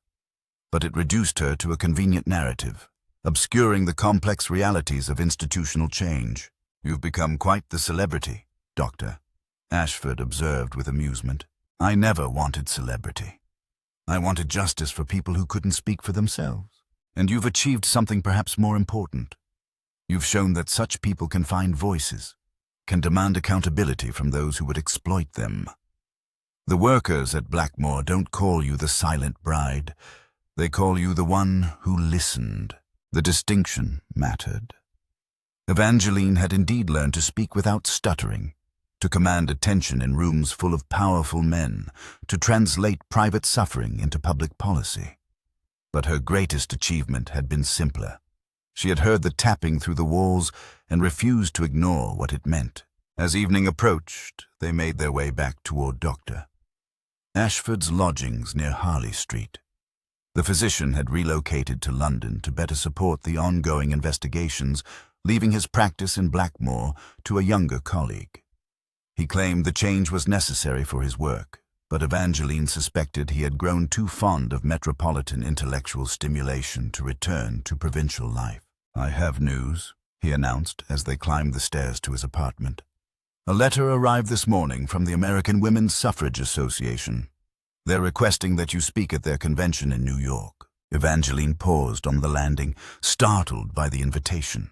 But it reduced her to a convenient narrative, obscuring the complex realities of institutional change. "You've become quite the celebrity, Doctor," Ashford observed with amusement. "I never wanted celebrity. I wanted justice for people who couldn't speak for themselves. And you've achieved something perhaps more important. You've shown that such people can find voices, can demand accountability from those who would exploit them." The workers at Blackmore don't call you the silent bride. They call you the one who listened. The distinction mattered. Evangeline had indeed learned to speak without stuttering, to command attention in rooms full of powerful men, to translate private suffering into public policy. But her greatest achievement had been simpler. She had heard the tapping through the walls and refused to ignore what it meant. As evening approached, they made their way back toward Dr. Ashford's lodgings near Harley Street. The physician had relocated to London to better support the ongoing investigations, leaving his practice in Blackmore to a younger colleague. He claimed the change was necessary for his work, but Evangeline suspected he had grown too fond of metropolitan intellectual stimulation to return to provincial life. "I have news," he announced as they climbed the stairs to his apartment. "A letter arrived this morning from the American Women's Suffrage Association. They're requesting that you speak at their convention in New York." Evangeline paused on the landing, startled by the invitation.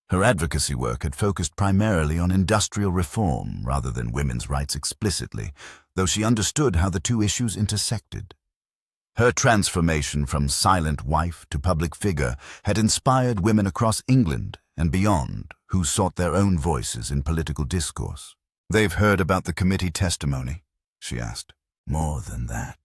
Her advocacy work had focused primarily on industrial reform rather than women's rights explicitly, though she understood how the two issues intersected. Her transformation from silent wife to public figure had inspired women across England and beyond who sought their own voices in political discourse. "They've heard about the committee testimony?" she asked. "More than that.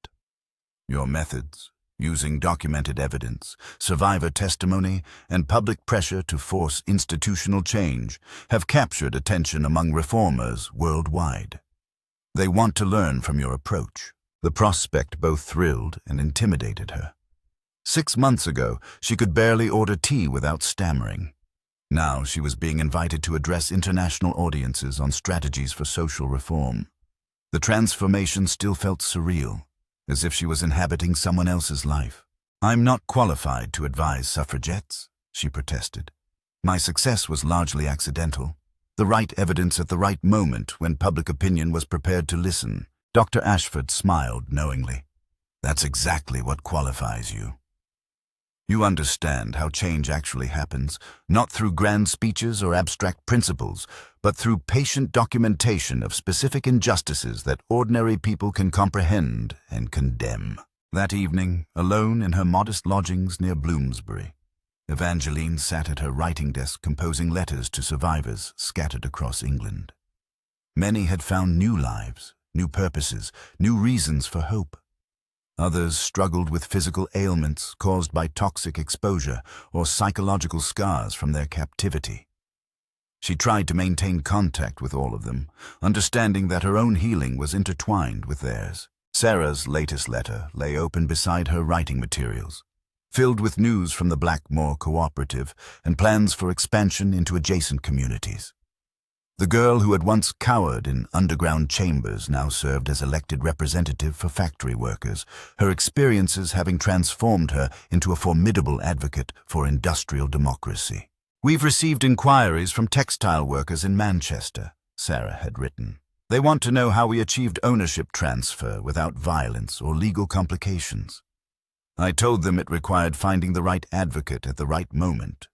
Your methods, using documented evidence, survivor testimony, and public pressure to force institutional change, have captured attention among reformers worldwide. They want to learn from your approach." The prospect both thrilled and intimidated her. 6 months ago, she could barely order tea without stammering. Now she was being invited to address international audiences on strategies for social reform. The transformation still felt surreal, as if she was inhabiting someone else's life. "I'm not qualified to advise suffragettes," she protested. "My success was largely accidental. The right evidence at the right moment when public opinion was prepared to listen." Dr. Ashford smiled knowingly. "That's exactly what qualifies you. You understand how change actually happens, not through grand speeches or abstract principles, but through patient documentation of specific injustices that ordinary people can comprehend and condemn." That evening, alone in her modest lodgings near Bloomsbury, Evangeline sat at her writing desk composing letters to survivors scattered across England. Many had found new lives, new purposes, new reasons for hope. Others struggled with physical ailments caused by toxic exposure or psychological scars from their captivity. She tried to maintain contact with all of them, understanding that her own healing was intertwined with theirs. Sarah's latest letter lay open beside her writing materials, filled with news from the Blackmore Cooperative and plans for expansion into adjacent communities. The girl who had once cowered in underground chambers now served as elected representative for factory workers, her experiences having transformed her into a formidable advocate for industrial democracy. "We've received inquiries from textile workers in Manchester," Sarah had written. "They want to know how we achieved ownership transfer without violence or legal complications. I told them it required finding the right advocate at the right moment.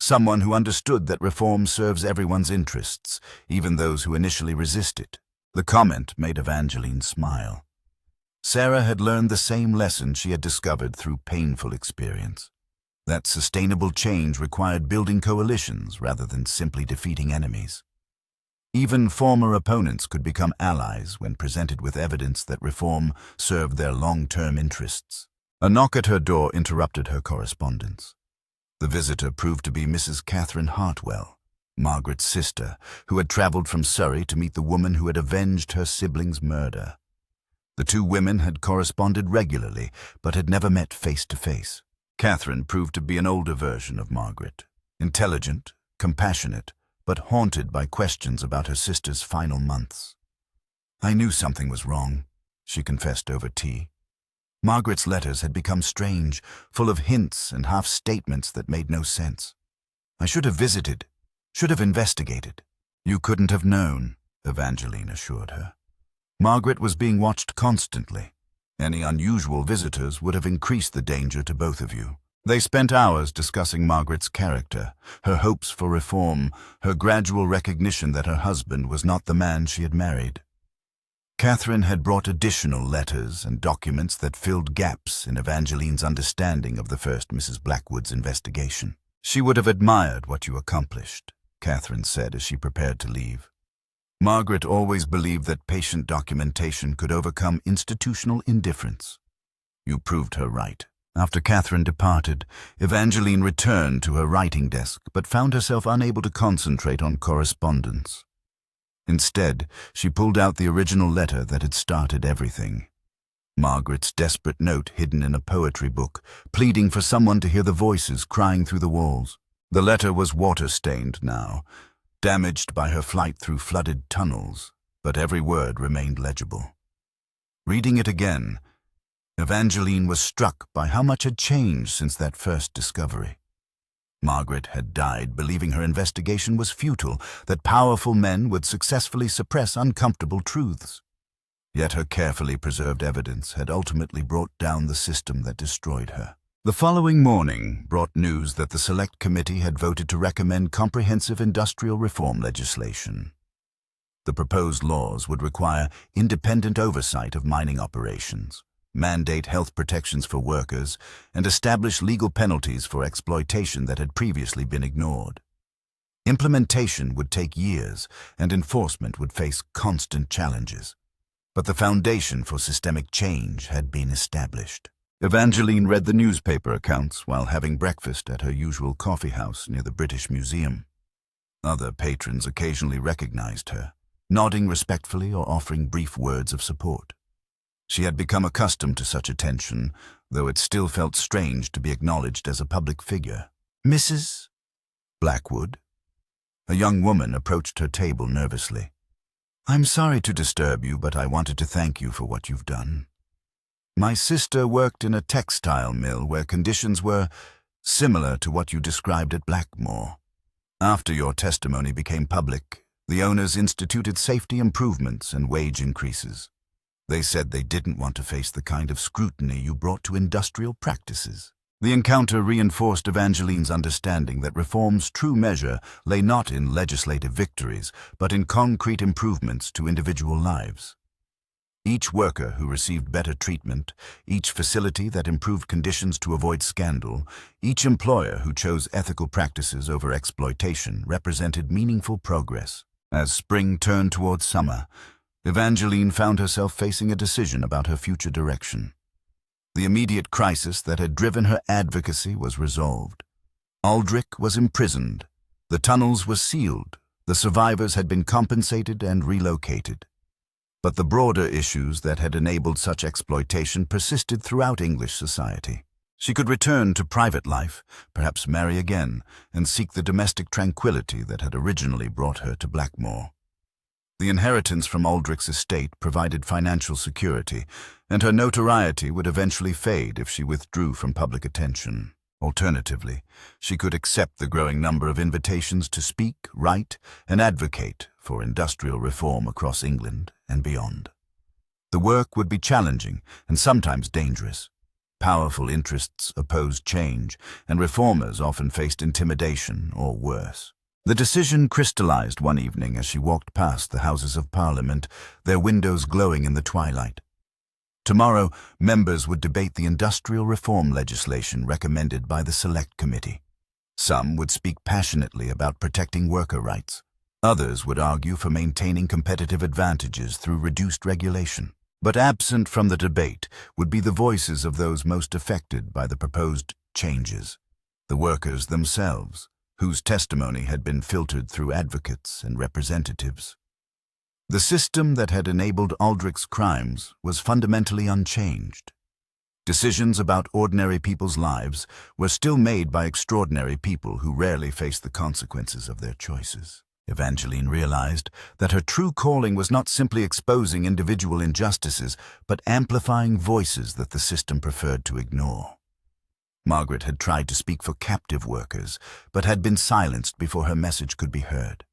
Someone who understood that reform serves everyone's interests, even those who initially resist it." The comment made Evangeline smile. Sarah had learned the same lesson she had discovered through painful experience, that sustainable change required building coalitions rather than simply defeating enemies. Even former opponents could become allies when presented with evidence that reform served their long-term interests. A knock at her door interrupted her correspondence. The visitor proved to be Mrs. Catherine Hartwell, Margaret's sister, who had traveled from Surrey to meet the woman who had avenged her sibling's murder. The two women had corresponded regularly, but had never met face to face. Catherine proved to be an older version of Margaret, intelligent, compassionate, but haunted by questions about her sister's final months. "I knew something was wrong," she confessed over tea. Margaret's letters had become strange, full of hints and half-statements that made no sense. "I should have visited, should have investigated." "You couldn't have known," Evangeline assured her. "Margaret was being watched constantly. Any unusual visitors would have increased the danger to both of you." They spent hours discussing Margaret's character, her hopes for reform, her gradual recognition that her husband was not the man she had married. Catherine had brought additional letters and documents that filled gaps in Evangeline's understanding of the first Mrs. Blackwood's investigation. "She would have admired what you accomplished," Catherine said as she prepared to leave. "Margaret always believed that patient documentation could overcome institutional indifference. You proved her right." After Catherine departed, Evangeline returned to her writing desk but found herself unable to concentrate on correspondence. Instead, she pulled out the original letter that had started everything. Margaret's desperate note hidden in a poetry book, pleading for someone to hear the voices crying through the walls. The letter was water-stained now, damaged by her flight through flooded tunnels, but every word remained legible. Reading it again, Evangeline was struck by how much had changed since that first discovery. Margaret had died believing her investigation was futile, that powerful men would successfully suppress uncomfortable truths. Yet her carefully preserved evidence had ultimately brought down the system that destroyed her. The following morning brought news that the Select Committee had voted to recommend comprehensive industrial reform legislation. The proposed laws would require independent oversight of mining operations, mandate health protections for workers, and establish legal penalties for exploitation that had previously been ignored. Implementation would take years, and enforcement would face constant challenges. But the foundation for systemic change had been established. Evangeline read the newspaper accounts while having breakfast at her usual coffee house near the British Museum. Other patrons occasionally recognized her, nodding respectfully or offering brief words of support. She had become accustomed to such attention, though it still felt strange to be acknowledged as a public figure. "Mrs. Blackwood?" A young woman approached her table nervously. "I'm sorry to disturb you, but I wanted to thank you for what you've done. My sister worked in a textile mill where conditions were similar to what you described at Blackmore. After your testimony became public, the owners instituted safety improvements and wage increases. They said they didn't want to face the kind of scrutiny you brought to industrial practices." The encounter reinforced Evangeline's understanding that reform's true measure lay not in legislative victories, but in concrete improvements to individual lives. Each worker who received better treatment, each facility that improved conditions to avoid scandal, each employer who chose ethical practices over exploitation represented meaningful progress. As spring turned towards summer, Evangeline found herself facing a decision about her future direction. The immediate crisis that had driven her advocacy was resolved. Aldrich was imprisoned. The tunnels were sealed. The survivors had been compensated and relocated. But the broader issues that had enabled such exploitation persisted throughout English society. She could return to private life, perhaps marry again, and seek the domestic tranquility that had originally brought her to Blackmore. The inheritance from Aldrich's estate provided financial security, and her notoriety would eventually fade if she withdrew from public attention. Alternatively, she could accept the growing number of invitations to speak, write, and advocate for industrial reform across England and beyond. The work would be challenging and sometimes dangerous. Powerful interests opposed change, and reformers often faced intimidation or worse. The decision crystallized one evening as she walked past the Houses of Parliament, their windows glowing in the twilight. Tomorrow, members would debate the industrial reform legislation recommended by the Select Committee. Some would speak passionately about protecting worker rights. Others would argue for maintaining competitive advantages through reduced regulation. But absent from the debate would be the voices of those most affected by the proposed changes, the workers themselves, whose testimony had been filtered through advocates and representatives. The system that had enabled Aldrich's crimes was fundamentally unchanged. Decisions about ordinary people's lives were still made by extraordinary people who rarely faced the consequences of their choices. Evangeline realized that her true calling was not simply exposing individual injustices, but amplifying voices that the system preferred to ignore. Margaret had tried to speak for captive workers, but had been silenced before her message could be heard.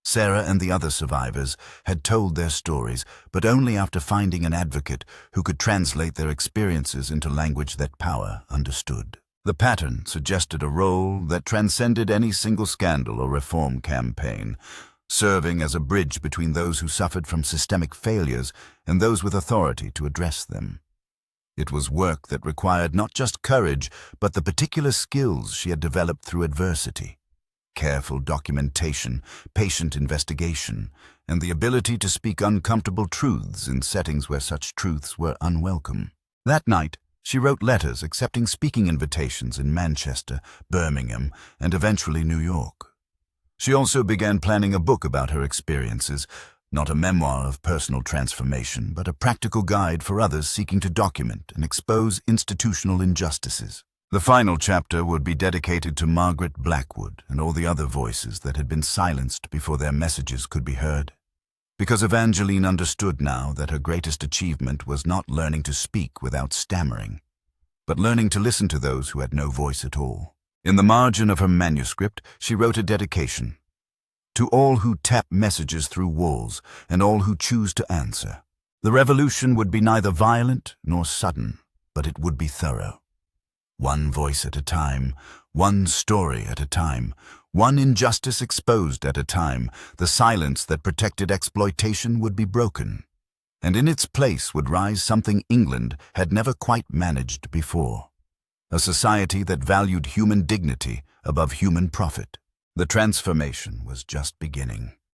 Sarah and the other survivors had told their stories, but only after finding an advocate who could translate their experiences into language that power understood. The pattern suggested a role that transcended any single scandal or reform campaign, serving as a bridge between those who suffered from systemic failures and those with authority to address them. It was work that required not just courage, but the particular skills she had developed through adversity. Careful documentation, patient investigation, and the ability to speak uncomfortable truths in settings where such truths were unwelcome. That night, she wrote letters accepting speaking invitations in Manchester, Birmingham, and eventually New York. She also began planning a book about her experiences, not a memoir of personal transformation, but a practical guide for others seeking to document and expose institutional injustices. The final chapter would be dedicated to Margaret Blackwood and all the other voices that had been silenced before their messages could be heard. Because Evangeline understood now that her greatest achievement was not learning to speak without stammering, but learning to listen to those who had no voice at all. In the margin of her manuscript, she wrote a dedication. To all who tap messages through walls and all who choose to answer. The revolution would be neither violent nor sudden, but it would be thorough. One voice at a time, one story at a time, one injustice exposed at a time, the silence that protected exploitation would be broken. And in its place would rise something England had never quite managed before. A society that valued human dignity above human profit. The transformation was just beginning.